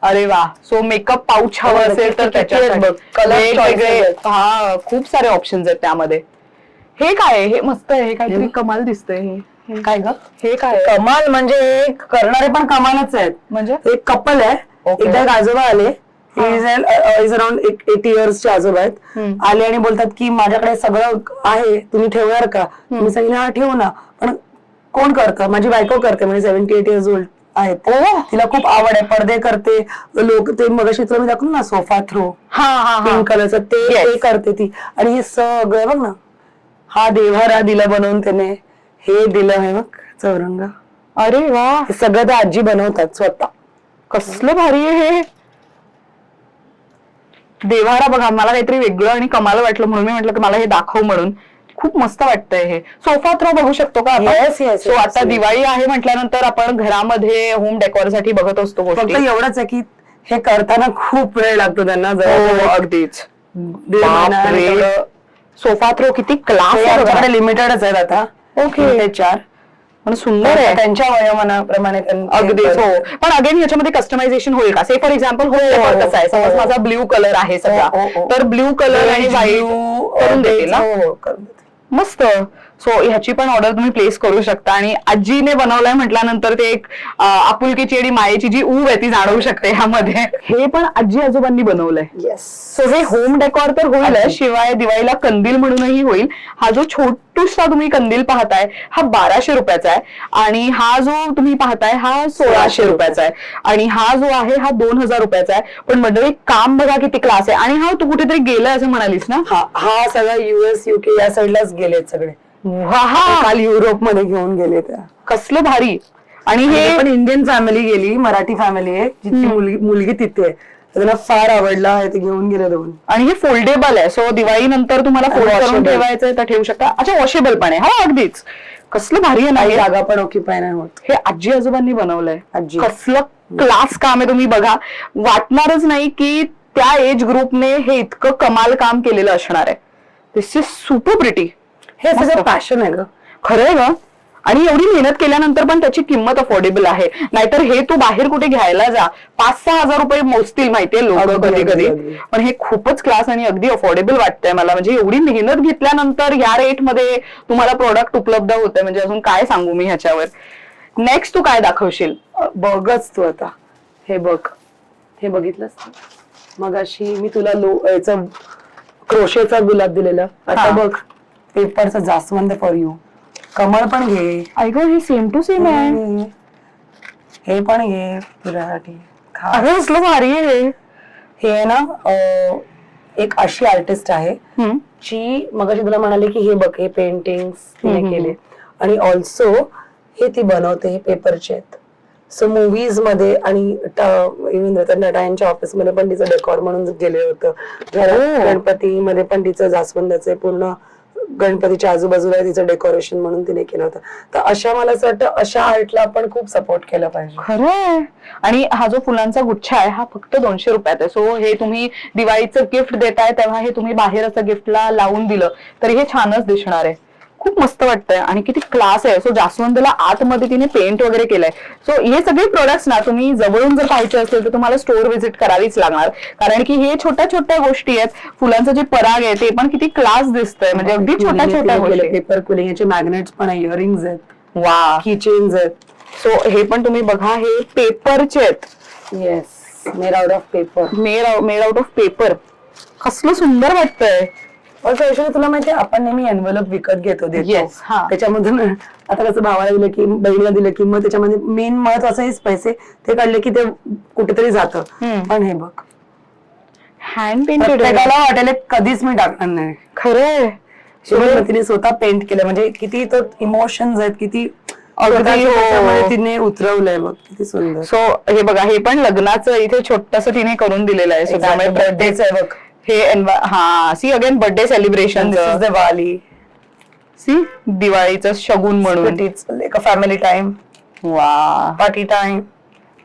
A: अरे वा. सो मेकअप पाऊच हवं
B: हो,
A: असेल तर
B: किती आहेत
A: त्याच्यासाठी
B: बघ. Colour
A: वेगवेगळे
B: choices आहेत.
A: हा खूप सारे ऑप्शन्स आहेत त्यामध्ये. हे काय आहे? हे मस्त आहे. हे काहीतरी कमाल दिसतंय. हे
B: काय ग
A: हे काय आहे?
B: कमाल म्हणजे हे करणारे पण कमालच आहेत.
A: म्हणजे
B: एक कपल आहे.
A: Okay.
B: एकदा एक आजोबा आले. इज अराउंड 80 इयर्सचे आजोबा आहेत. आले आणि बोलतात की माझ्याकडे सगळं आहे, तुम्ही ठेवणार का? मी सांगितलं हा ठेवू ना, पण कोण करतं? माझी बायको करते, म्हणजे 78 इयर्स ओल्ड आहेत. तिला खूप आवड आहे, पडदे करते. लोक ते मगाशी तुला मी दाखवलं ना सोफा थ्रो पिंक कलरचं ते करते ती. आणि हे सगळं बघ ना, हा देव्हारा दिला बनवून त्याने, हे दिलं आहे बघ चौरंग.
A: अरे वा.
B: हे सगळं त्या आजी बनवतात स्वतः.
A: कसलं भारी आहे हे. देव्हारा बघा, मला काहीतरी वेगळं आणि कमाल वाटलं म्हणून मी म्हटलं की मला हे दाखव म्हणून. खूप मस्त वाटतंय हे. सोफा थ्रो बघू शकतो का आपण?
B: Yes, yes,
A: सो
B: yes,
A: आता
B: yes.
A: दिवाळी आहे म्हटल्यानंतर आपण घरामध्ये होम डेकोर साठी बघत असतो
B: फक्त
A: गोष्टी.
B: एवढंच आहे की हे करताना खूप वेळ लागतो त्यांना.
A: हो, अगदीच.
B: दीड महिना आणि तेवढं.
A: सोफा थ्रो किती क्लास
B: हे आमच्याकडे लिमिटेडच आहेत आता.
A: ओके.
B: ते 4
A: पण सुंदर आहे.
B: त्यांच्या वयोमानाप्रमाणे
A: अगदीच. हो, पण अगेन ह्याच्यामध्ये कस्टमायझेशन होईल का? से फॉर एक्झाम्पल होम कसं आहे, समज माझा ब्ल्यू कलर आहे सगळा, तर ब्ल्यू कलर आणि व्हाईट करून देतील ना? मस्त. सो ह्याची पण ऑर्डर तुम्ही प्लेस करू शकता. आणि आजीने बनवलंय म्हटल्यानंतर ते एक आपुलकीची आणि मायेची जी ऊब आहे ती जाणवू शकते ह्यामध्ये. हे पण आजी आजोबांनी बनवलंय.
B: येस.
A: सो हे होम डेकोर तर होईलच, शिवाय दिवाळीला कंदील म्हणूनही होईल. हा जो छोटूसा तुम्ही कंदील पाहताय हा 1200 रुपयाचा आहे, आणि हा जो तुम्ही पाहताय हा 1600 रुपयाचा आहे, आणि हा जो आहे हा 2000 रुपयाचा आहे. पण मंडळी काम बघा किती क्लास आहे. आणि हा तू कुठेतरी गेलाय असं म्हणालीस ना?
B: हा सगळा US UK या साईडलाच गेलेत सगळे. काल युरोप मध्ये घेऊन गेले त्या.
A: कसलं भारी. आणि हे
B: पण इंडियन फॅमिली गेली, मराठी फॅमिली आहे, जिची मुलगी तिथे आहे, त्यांना फार आवडला आहे, ते घेऊन गेले दोन.
A: आणि हे फोल्डेबल आहे. सो दिवाळी नंतर तुम्हाला फोल्ड करून ठेवायचंय तर ठेवू शकता. अच्छा, वॉशेबल पण आहे. हा अगदीच. कसलं भारी आहे ना.
B: जागा पण ऑक्युपाय नाही होत.
A: हे आजी आजोबांनी बनवलंय.
B: आजी.
A: कसलं क्लास काम आहे. तुम्ही बघा, वाटणारच नाही की त्या एज ग्रुपने हे इतकं कमाल काम केलेलं असणार आहे. दिस इज सुपर प्रिटी.
B: हे सगळं पॅशन आहे ग.
A: खरंय ग. आणि एवढी मेहनत केल्यानंतर पण त्याची किंमत अफोर्डेबल आहे. नाहीतर हे तू बाहेर कुठे घ्यायला जा, 5-6 हजार रुपये मोजतील माहितीये लोक कधी कधी. पण हे खूपच क्लास आणि अगदी अफोर्डेबल वाटतंय मला. म्हणजे एवढी मेहनत घेतल्यानंतर या रेट मध्ये तुम्हाला प्रोडक्ट उपलब्ध होतंय, म्हणजे अजून काय सांगू मी ह्याच्यावर. नेक्स्ट तू काय दाखवशील?
B: बघच तू आता. हे बघ, हे बघितलंस मगाशी मी तुला याचा क्रोशेचा गुलाब दिलेला. आता बघ पेपरचा जास्वंद फॉर यू. कमळ पण घे.
A: ऐक, हे सेम टू सेम आहे.
B: हे पण घे तुझ्यासाठी.
A: अरे असलं भारी आहे.
B: हे ना एक अशी आर्टिस्ट आहे जी मगाशी तुला म्हणाले की हे बघ, हे पेंटिंग्स तिने केले, आणि ऑल्सो हे ती बनवते, हे पेपरचे आहेत. सो मूवीज मध्ये आणि इव्हन रतन टाटा यांच्या ऑफिस मध्ये पण तिचं डेकॉर म्हणून गेले होतं. गणपती मध्ये पण तिचं जास्वंदाचे पूर्ण गणपतीच्या आजूबाजूला तिचं डेकोरेशन म्हणून तिने केलं होतं. तर अशा मला असं वाटतं अशा आर्टला आपण खूप सपोर्ट केलं पाहिजे.
A: खरंय. आणि हा जो फुलांचा गुच्छ आहे हा फक्त 200 रुपयात आहे. सो हे तुम्ही दिवाळीचं गिफ्ट देताय तेव्हा हे तुम्ही बाहेर असं गिफ्टला लावून दिलं तरी हे छानच दिसणार आहे. खूप मस्त वाटतंय आणि किती क्लास आहे. सो जास्वंदला आतमध्ये तिने पेंट वगैरे केलंय. सो हे सगळे प्रोडक्ट्स ना तुम्ही जवळून जर पाहायचे असेल तर तुम्हाला स्टोर व्हिजिट करावीच लागणार, कारण की हे छोट्या छोट्या गोष्टी आहेत. फुलांचं जे पराग आहे ते पण किती क्लास दिसतंय, म्हणजे अगदी छोट्या छोट्या गोष्टी.
B: पेपर कुलिंग, याचे मॅग्नेट्स पण आहे, इयरिंग्स आहेत,
A: वा,
B: कीचेन्स आहेत.
A: सो हे पण तुम्ही बघा, हे पेपरचे आहेत.
B: Yes, made out of paper.
A: Made out of paper. कसलं सुंदर वाटतंय.
B: तुला माहितीये आपण नेहमी एनव्हलप विकत घेतो,
A: Yes, हा.
B: त्याच्यामधून आता कसं भावाला दिलं की बहिणीला दिलं की मग त्याच्यामध्ये मेन महत्वाचं हेच पैसे ते काढले की ते कुठेतरी जातं. पण हे बघ,
A: हँड पेंटेड.
B: प्रत्येकाला वाटेल कधीच मी टाकणार नाही.
A: खरंय.
B: तिने स्वतः पेंट केलं, म्हणजे किती तो इमोशन्स आहेत, किती तिने उतरवलंय बघ, किती सुंदर.
A: सो हे बघा, हे पण लग्नाचं इथे छोटस तिने करून दिलेलं आहे. त्यामुळे
B: बर्थडेच आहे बघ
A: हे. हा, see again birthday celebration,
B: Diwali,
A: see दिवाळीचं शगुन म्हणून,
B: फॅमिली टाइम,
A: वा,
B: पार्टी टाइम.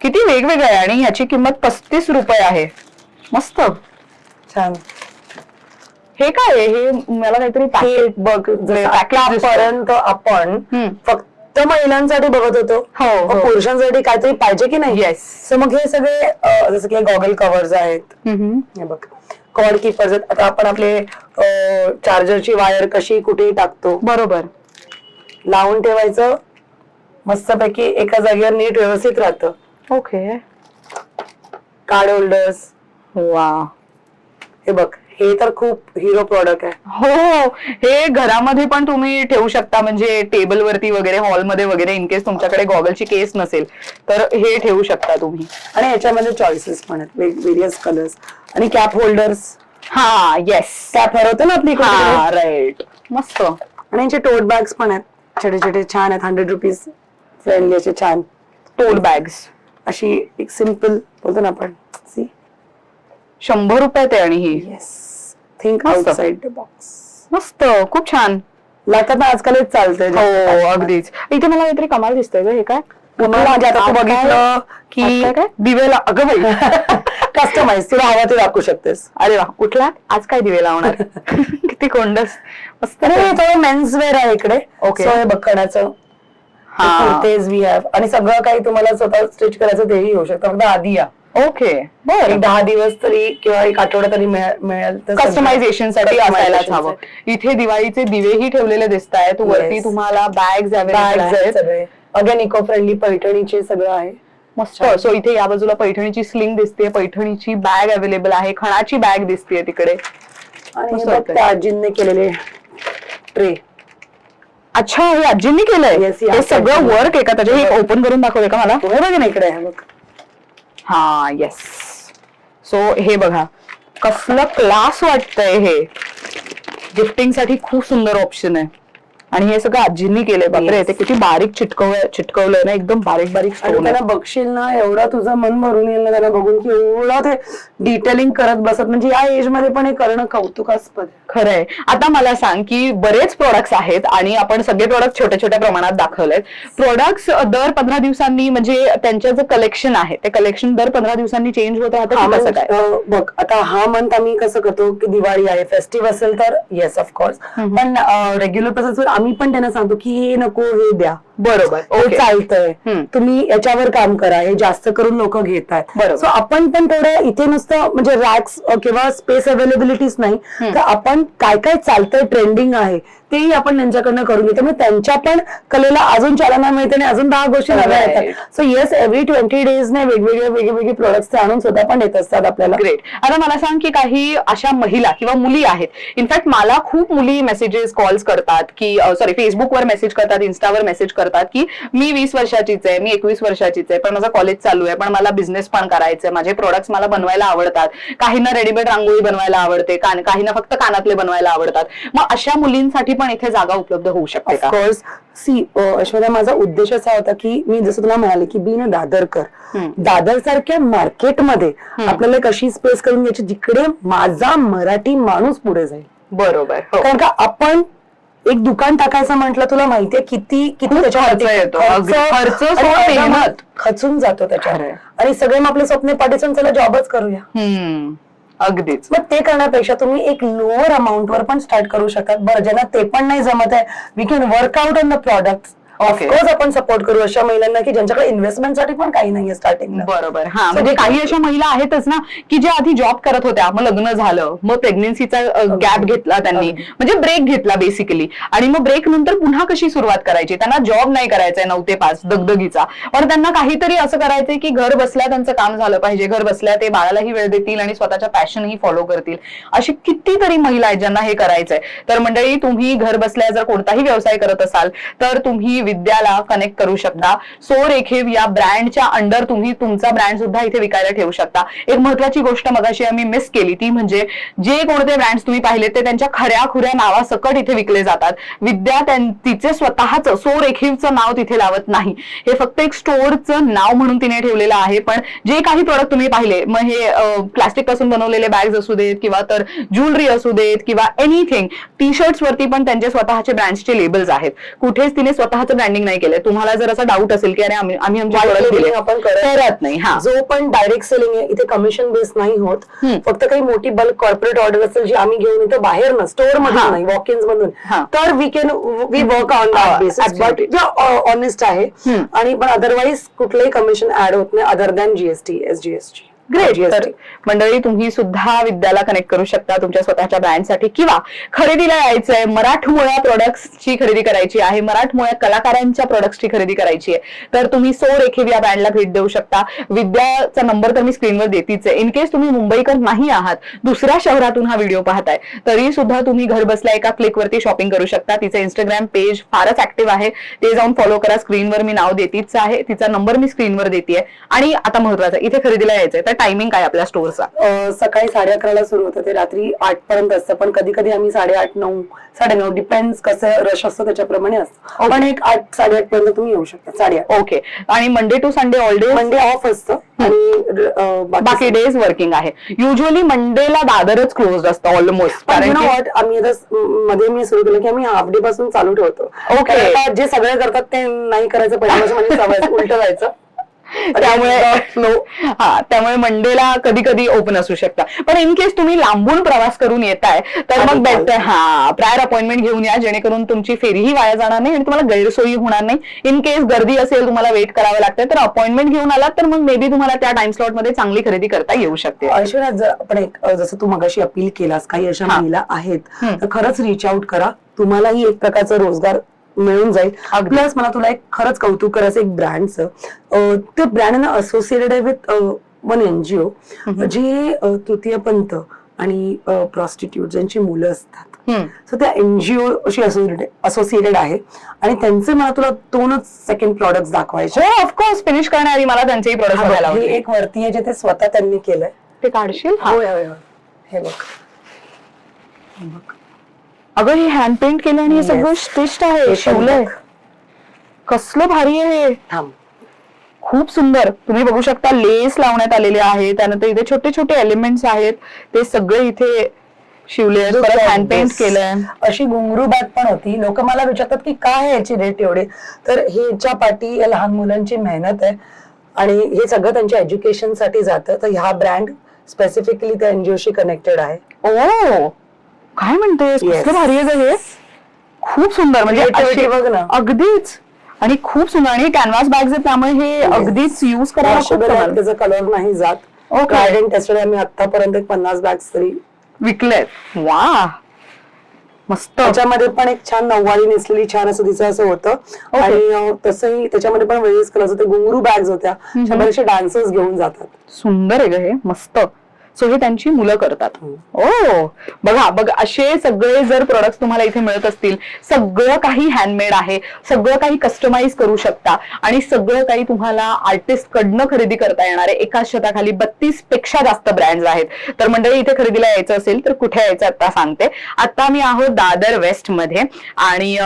A: किती वेगवेगळं आहे. आणि ह्याची किंमत 35 रुपये आहे. मस्त.
B: छान.
A: हे काय आहे? हे मला काहीतरी पॅकेट बघ
B: आतापर्यंत आपण फक्त महिलांसाठी बघत होतो.
A: हो.
B: पुरुषांसाठी काहीतरी पाहिजे की नाही.
A: येस.
B: सो मग हे सगळे जसं की गॉगल कव्हर्स आहेत, हे बघ कॉर्ड कीपर्स आहेत. आता आपण आपले चार्जरची वायर कशी कुठे टाकतो,
A: बरोबर,
B: लावून ठेवायचं, मस्तपैकी एका जागेवर नीट व्यवस्थित राहतं.
A: ओके.
B: कार्ड होल्डर्स,
A: वा,
B: हे बघ हे तर खूप हिरो प्रॉडक्ट आहे.
A: हो, हे घरामध्ये पण तुम्ही ठेवू शकता, म्हणजे टेबल वरती वगैरे, हॉलमध्ये वगैरे, इन केस तुमच्याकडे गॉगलची केस नसेल तर हे ठेवू शकता तुम्ही.
B: आणि याच्यामध्ये चॉईसेस पण आहेत, वेरियस कलर्स. आणि कॅप होल्डर्स,
A: हा, येस,
B: कॅप हरवतं ना आपली.
A: हा, राईट, मस्त.
B: आणि यांचे टोट बॅग्स पण आहेत, छोटे छोटे छान आहेत, 100 रुपीज फ्रेंडली असे छान
A: टोट बॅग्स.
B: अशी एक सिम्पल बोलतो ना आपण, सी
A: 100 रुपयात आहे. आणि ही
B: येस, थिंक
A: मस्त.
B: Outside the box.
A: मस्त, खूप छान.
B: आता आजकाल हेच चालतंय.
A: हो, अगदीच. इथे मला काहीतरी कमाल दिसतंय ग. हे काय?
B: म्हणजे आता तू बघितलं की
A: काय दिवेला, अगं बाई,
B: कस्टमाइज तुला हवा ते दाखवू शकतेस.
A: अरे वा, उठला आज काय दिवे लावणार. किती कोंडस, मस्त.
B: थोडं मेन्स वेअर आहे इकडे.
A: ओके.
B: सो हे बघण्याचं कुर्तेज वी हॅव. आणि सगळं काही तुम्हाला स्वतः स्टिच करायचं तेही होऊ शकतं. फक्त आधी या.
A: ओके,
B: एक 10 दिवस तरी किंवा एक आठवडा तरी मिळेल.
A: कस्टमायझेशन साठी असायलाच हवं. इथे दिवाळीचे दिवेही ठेवलेले दिसत आहेत. वरती तुम्हाला बॅग्स अवेलेबल आहेत
B: सगळे. अगेन इको फ्रेंडली पैठणीचे सगळं आहे.
A: मस्त. सो इथे या बाजूला पैठणीची स्लिंग दिसते, पैठणीची बॅग अवेलेबल आहे, खणाची बॅग दिसते तिकडे.
B: आणि त्या आजींनी केलेले ट्रे.
A: अच्छा, हे आजींनी केलंय. हे सगळं वर्क आहे का त्याचे? हे ओपन करून दाखवूया का मला?
B: हे बघ ना इकडे आहे बघ.
A: हा, येस. सो हे बघा, कसलं क्लास वाटतंय हे. गिफ्टिंग साठी खूप सुंदर ऑप्शन आहे. आणि हे सगळं आजींनी केलंय. बापरे, ते किती बारीक चिटकवलंय ना, एकदम बारीक बारीक.
B: आणि त्यांना बघशील ना, एवढा तुझं मन भरून येईल ना त्यांना बघून की एवढं ते डिटेलिंग करत बसत. म्हणजे या एज मध्ये पण हे करणं कौतुकास्पद.
A: खरंय. आता मला सांग की बरेच प्रोडक्ट्स आहेत आणि आपण सगळे प्रोडक्ट छोट्या छोट्या प्रमाणात दाखवलेत. प्रोडक्ट्स दर 15 दिवसांनी, म्हणजे त्यांचं जे कलेक्शन आहे ते कलेक्शन दर 15 दिवसांनी चेंज होत राहतं, कसं काय?
B: बघ, आता हा मंथ आम्ही कसं करतो की दिवाळी आहे, फेस्टिव्ह असेल तर येस ऑफकोर्स. पण रेग्युलर प्रोसेसवर आम्ही पण त्यांना सांगतो की हे नको, हे द्या.
A: बरोबर,
B: हे चालतंय, तुम्ही याच्यावर काम करा, हे जास्त करून लोक घेत आहेत. सो आपण पण थोडं इथे नुसतं म्हणजे रॅक्स किंवा स्पेस अवेलेबिलिटीच नाही, तर आपण काय काय चालतंय, ट्रेंडिंग आहे तेही आपण त्यांच्याकडनं करून घेतो. मग त्यांच्या पण कलेला अजून चालना मिळते आणि अजून 10 गोष्टी नव्या येतात. सो येस, एव्हरी 20 days ने वेगवेगळे प्रोडक्ट्स ते आणून स्वतः पण देत असतात आपल्याला.
A: ग्रेट. आता मला सांग की काही अशा महिला किंवा मुली आहेत, इनफॅक्ट मला खूप मुली मेसेजेस, कॉल्स करतात की सॉरी, फेसबुकवर मेसेज करतात, इन्स्टावर मेसेज करतात की मी 20 वर्षाचीच आहे, मी 21 वर्षाचीच आहे, पण माझं कॉलेज चालू आहे, पण मला बिझनेस पण करायचंय, माझे प्रोडक्ट्स मला बनवायला आवडतात, काहींना रेडीमेड रांगोळी बनवायला आवडते, काहींना फक्त कानातले बनवायला आवडतात. मग अशा मुलींसाठी पण इथे जागा उपलब्ध होऊ शकते का?
B: ऑफकोर्स. सी ऐश्वर्या, माझा उद्देश असा होता की मी जसं तुला म्हणाले की बीन दादरकर, दादर सारख्या मार्केटमध्ये आपल्याला कशी स्पेस करून घ्यायची जिकडे माझा मराठी माणूस पुढे जाईल.
A: बरोबर.
B: कारण का आपण एक दुकान टाकायचं म्हटलं, तुला माहितीये किती
A: खर्च येतो, मेहनत
B: खचून जातो त्याच्यावर. आणि सगळे मग आपले स्वप्ने पाठीसून चला जॉबच करूया.
A: अगदीच.
B: मग ते करण्यापेक्षा तुम्ही एक लोअर अमाऊंट वर पण स्टार्ट करू शकतात. बरं, ज्यांना ते पण नाही जमत आहे, we can work out on the product. Of course आपण सपोर्ट करू अशा महिलांना की ज्यांच्याकडे इन्व्हेस्टमेंट साठी पण काही नाहीये स्टार्टिंगला.
A: बरोबर. हा, म्हणजे काही अशा महिला आहेतच ना की ज्या आधी जॉब करत होत्या, मग लग्न झालं, मग प्रेग्नन्सीचा गॅप घेतला त्यांनी, म्हणजे ब्रेक घेतला बेसिकली, आणि मग ब्रेक नंतर पुन्हा कशी सुरुवात करायची. त्यांना जॉब नाही करायचाय 9 ते 5 दगदगीचा, पण त्यांना काहीतरी असं करायचंय की घर बसल्या त्यांचं काम झालं पाहिजे, घर बसल्या ते बाळालाही वेळ देतील आणि स्वतःच्या पॅशनही फॉलो करतील. अशी कितीतरी महिला आहेत ज्यांना हे करायचंय. तर मंडळी, तुम्ही घर बसल्या जर कोणताही व्यवसाय करत असाल तर तुम्ही विद्याला कनेक्ट करू शकता. सो रेखीव या ब्रँडच्या अंडर तुम्ही तुमचा ब्रँड सुद्धा इथे विकायला ठेवू शकता. एक महत्वाची गोष्ट मगाशी आम्ही मिस केली, ती म्हणजे जे कोणते ब्रँड्स तुम्ही पाहिले ते त्यांच्या खऱ्या खुऱ्या नावासकट इथे विकले जातात. विद्या तिचे स्वतःचं सो रेखीवचं नाव तिथे लावत नाही, हे फक्त एक स्टोअरचं नाव म्हणून तिने ठेवलेलं आहे. पण जे काही प्रोडक्ट तुम्ही पाहिले, मग हे प्लास्टिक पासून बनवलेले बॅग्स असू देत किंवा तर ज्वेलरी असू देत किंवा एनिथिंग, टी शर्ट्स वरती पण त्यांचे स्वतःचे ब्रँड्सचे लेबल्स आहेत. कुठेच तिने स्वतःचं ब्रँडिंग नाही केलंय. तुम्हाला जर असा डाऊट असेल की अरे आम्ही आमचे
B: White
A: product
B: labeling
A: दिले,
B: आपण
A: करत नाही. हा,
B: जो पण डायरेक्ट सेलिंग आहे इथे कमिशन बेस नाही होत. फक्त काही मोठी बल्क कॉर्पोरेट ऑर्डर असेल जी आम्ही घेऊन येतो बाहेर ना, स्टोअर मधून नाही, वॉक इन्स मधून, तर we work on that basis. But honest आहे. आणि पण अदरवाईज कुठलंही कमिशन ऍड होत नाही other than GST, SGST.
A: Great. तर मंडळी, तुम्ही सुद्धा विद्याला कनेक्ट करू शकता तुमच्या स्वतःच्या ब्रँडसाठी, किंवा खरेदीला यायचंय, मराठमोळ्या प्रोडक्ट्सची खरेदी करायची आहे, मराठमोळ्या कलाकारांच्या प्रोडक्ट्सची खरेदी करायची आहे, तर तुम्ही सो रेखीव या ब्रँडला भेट देऊ शकता. विद्याचा नंबर तर मी स्क्रीनवर देतीच आहे. इन केस तुम्ही मुंबईकर नाही आहात, दुसऱ्या शहरातून हा व्हिडिओ पाहताय, तरी सुद्धा तुम्ही घर बसल्या एका क्लिकवरती शॉपिंग करू शकता. तिचं इंस्टाग्राम पेज फारच ऍक्टिव्ह आहे, ते जाऊन फॉलो करा. स्क्रीनवर मी नाव देतीच आहे, तिचा नंबर मी स्क्रीनवर देते. आणि आता महत्वाचं, इथे खरेदीला यायचंय तर टायमिंग काय आपल्या स्टोअरचा?
B: सकाळी 11:30 सुरू होतं ते रात्री 8 पर्यंत असतं, पण कधी कधी आम्ही 8:30, 9, 9:30 डिपेंड्स कसं रश असतं त्याच्याप्रमाणे असतं. पण एक 8, 8:30 पर्यंत तुम्ही येऊ शकता. 8:30.
A: ओके. आणि Monday to Sunday all day?
B: Monday off असतं आणि
A: बाकी डेज वर्किंग आहे. युजली मंडेला दादरच क्लोज असतं ऑलमोस्ट.
B: कारण आम्ही मध्ये मी सुरू केलं की आम्ही हाफ डे पासून चालू ठेवतो.
A: ओके.
B: जे सगळे करतात ते नाही करायचं पहिल्यापासून, म्हणजे सवय उलट जायचं.
A: त्यामुळे मंडेला कधी कधी ओपन असू शकता. पण इन केस तुम्ही लांबून प्रवास करून येताय तर मग बेटर प्रायर अपॉइंटमेंट घेऊन या, जेणेकरून तुमची फेरीही वाया जाणार नाही आणि तुम्हाला गैरसोयी होणार नाही. इन केस गर्दी असेल, तुम्हाला वेट करावं लागतं, तर अपॉइंटमेंट घेऊन आलात तर मग मे बी तुम्हाला त्या टाइम स्लॉट मध्ये चांगली खरेदी करता येऊ शकते.
B: ऐश्वर्या, जर आपण एक जसं तू मगाशी अपील केलास, काही अशा महिला आहेत तर खरंच रिच आउट करा. तुम्हालाही एक प्रकारचा रोजगार मिळून जाईल. प्लस मला तुला एक खरंच कौतुक करायचं एक ब्रँडचं. ते ब्रँड असोसिएटेड आहे विथ वन एनजीओ, जे तृतीयपंथ आणि प्रॉस्टिट्यूट ज्यांची मुलं असतात, सो त्या एनजीओ अशी असोसिएटेड आहे. आणि त्यांचे मला तुला 2च सेकंड प्रॉडक्ट दाखवायचे.
A: ऑफकोर्स फिनिश करणारी मला त्यांचेही प्रोडक्ट बघायला
B: हे एक वरती आहे जे ते स्वतः त्यांनी केलंय.
A: ते काढशील?
B: होय होय होय. हे बघ.
A: अगं, हे हँड पेंट केलं आणि हे सगळं स्टिच्ड आहे, शिवलंय. कसलं भारी आहे हे. खूप सुंदर. तुम्ही बघू शकता लेस लावण्यात आलेले आहे, त्यानंतर इथे छोटे छोटे एलिमेंट्स आहेत, ते सगळे इथे शिवले, परत हँड पेंट केलंय.
B: अशी घुंगरू बॅग पण होती. लोक मला विचारतात की काय याची रेट एवढे, तर ह्याच्या पाठी या लहान मुलांची मेहनत आहे आणि हे सगळं त्यांच्या एज्युकेशन साठी जातं. तर ह्या ब्रँड स्पेसिफिकली त्या एनजीओशी कनेक्टेड आहे.
A: ओ, काय म्हणतेस? कसलं भारी आहे हे. खूप सुंदर, म्हणजे
B: बघ ना.
A: अगदीच. आणि खूप सुंदर. आणि कॅनव्हास बॅग्स आहेत, त्यामुळे हे अगदीच युज करायला खूप
B: त्याचा कलर नाही जात. Triad and tested. आम्ही आतापर्यंत 50 बॅग्स तरी
A: विकलेत. वा, मस्त.
B: त्याच्यामध्ये पण एक छान नऊवारी नेसलेली छान असं तिचं असं होतं. आणि तसंही त्याच्यामध्ये पण वेगळेच कलर होते. घुंगरू बॅग्स होत्या, बरेचसे डान्सर्स घेऊन जातात.
A: सुंदर आहे ग हे, मस्त. सो हे त्यांची मुलं करतात. ओ, बघा असे सगळे जर प्रोडक्ट्स तुम्हाला इथे मिळत असतील, सगळं काही हँडमेड आहे, सगळं काही कस्टमाइज करू शकता आणि सगळं काही तुम्हाला आर्टिस्ट कडनं खरेदी करता येणार आहे. एकाच छताखाली 32 पेक्षा जास्त ब्रँड्स आहेत. तर मंडळी, इथे खरेदीला यायचं असेल तर कुठे यायचं आता सांगते. आता मी आहोत दादर वेस्ट मध्ये आणि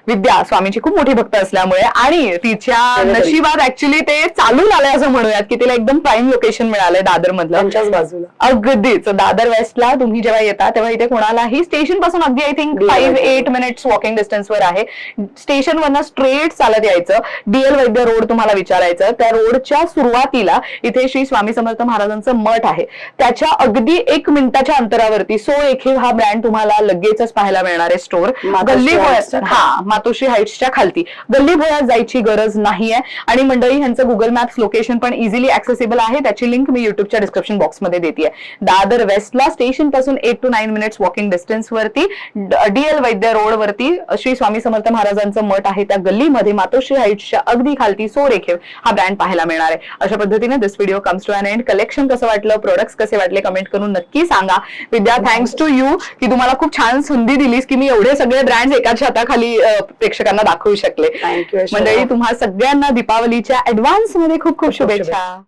A: विद्या स्वामीची खूप मोठी भक्त असल्यामुळे आणि तिच्या नशिबात ऍक्च्युली ते चालून आलंय असं म्हणूयात की तिला एकदम प्राईम लोकेशन मिळालंय दादर मधलं,
B: त्यांच्याच बाजूला.
A: अगदीच. दादर वेस्टला तुम्ही जेव्हा येता तेव्हा इथे कोणालाही स्टेशन पासून अगदी आय थिंक 5-8 मिनिट्स वॉकिंग डिस्टन्सवर आहे. स्टेशन वरनं स्ट्रेट चालत यायचं. डीएल वैद्य रोड तुम्हाला विचारायचं. त्या रोडच्या सुरुवातीला इथे श्री स्वामी समर्थ महाराजांचं मठ आहे. त्याच्या अगदी 1 मिनिटाच्या अंतरावरती सो रेखीव हा ब्रँड तुम्हाला लगेचच पाहायला मिळणार आहे. स्टोर गल्ली भोयात, मातोश्री हाईट्सच्या खालती. गल्ली भोयात जायची गरज नाहीये. आणि मंडळी, ह्यांचं गुगल मॅप्स लोकेशन पण इझिली ऍक्सेसिबल आहे. त्याची लिंक मी युट्यूबच्या डिस्क्रिप्शन बॉक्समध्ये देते. दादर वेस्टला स्टेशन पासून 8 to 9 मिनिट्स वॉकिंग डिस्टन्स वरती डीएल वैद्य रोड वरती श्री स्वामी समर्थ महाराजांचं मठ आहे. त्या गल्लीमध्ये मातोश्री हाईट्सच्या अगदी खालती सो रेखीव हा ब्रँड पाहायला मिळणार आहे. अशा पद्धतीने this video comes to an end. Collection कसं वाटलं, प्रोडक्ट्स कसे वाटले, कमेंट करून नक्की सांगा. विद्या, थँक्स टू यू की तुम्हाला खूप छान संधी दिलीस की मी एवढे सगळे ब्रँड्स एकाच छताखाली प्रेक्षकांना दाखवू शकले.
B: थँक्यू.
A: मंडळी, तुम्हा सगळ्यांना दीपावलीच्या ऍडव्हान्स मध्ये खूप खूप शुभेच्छा.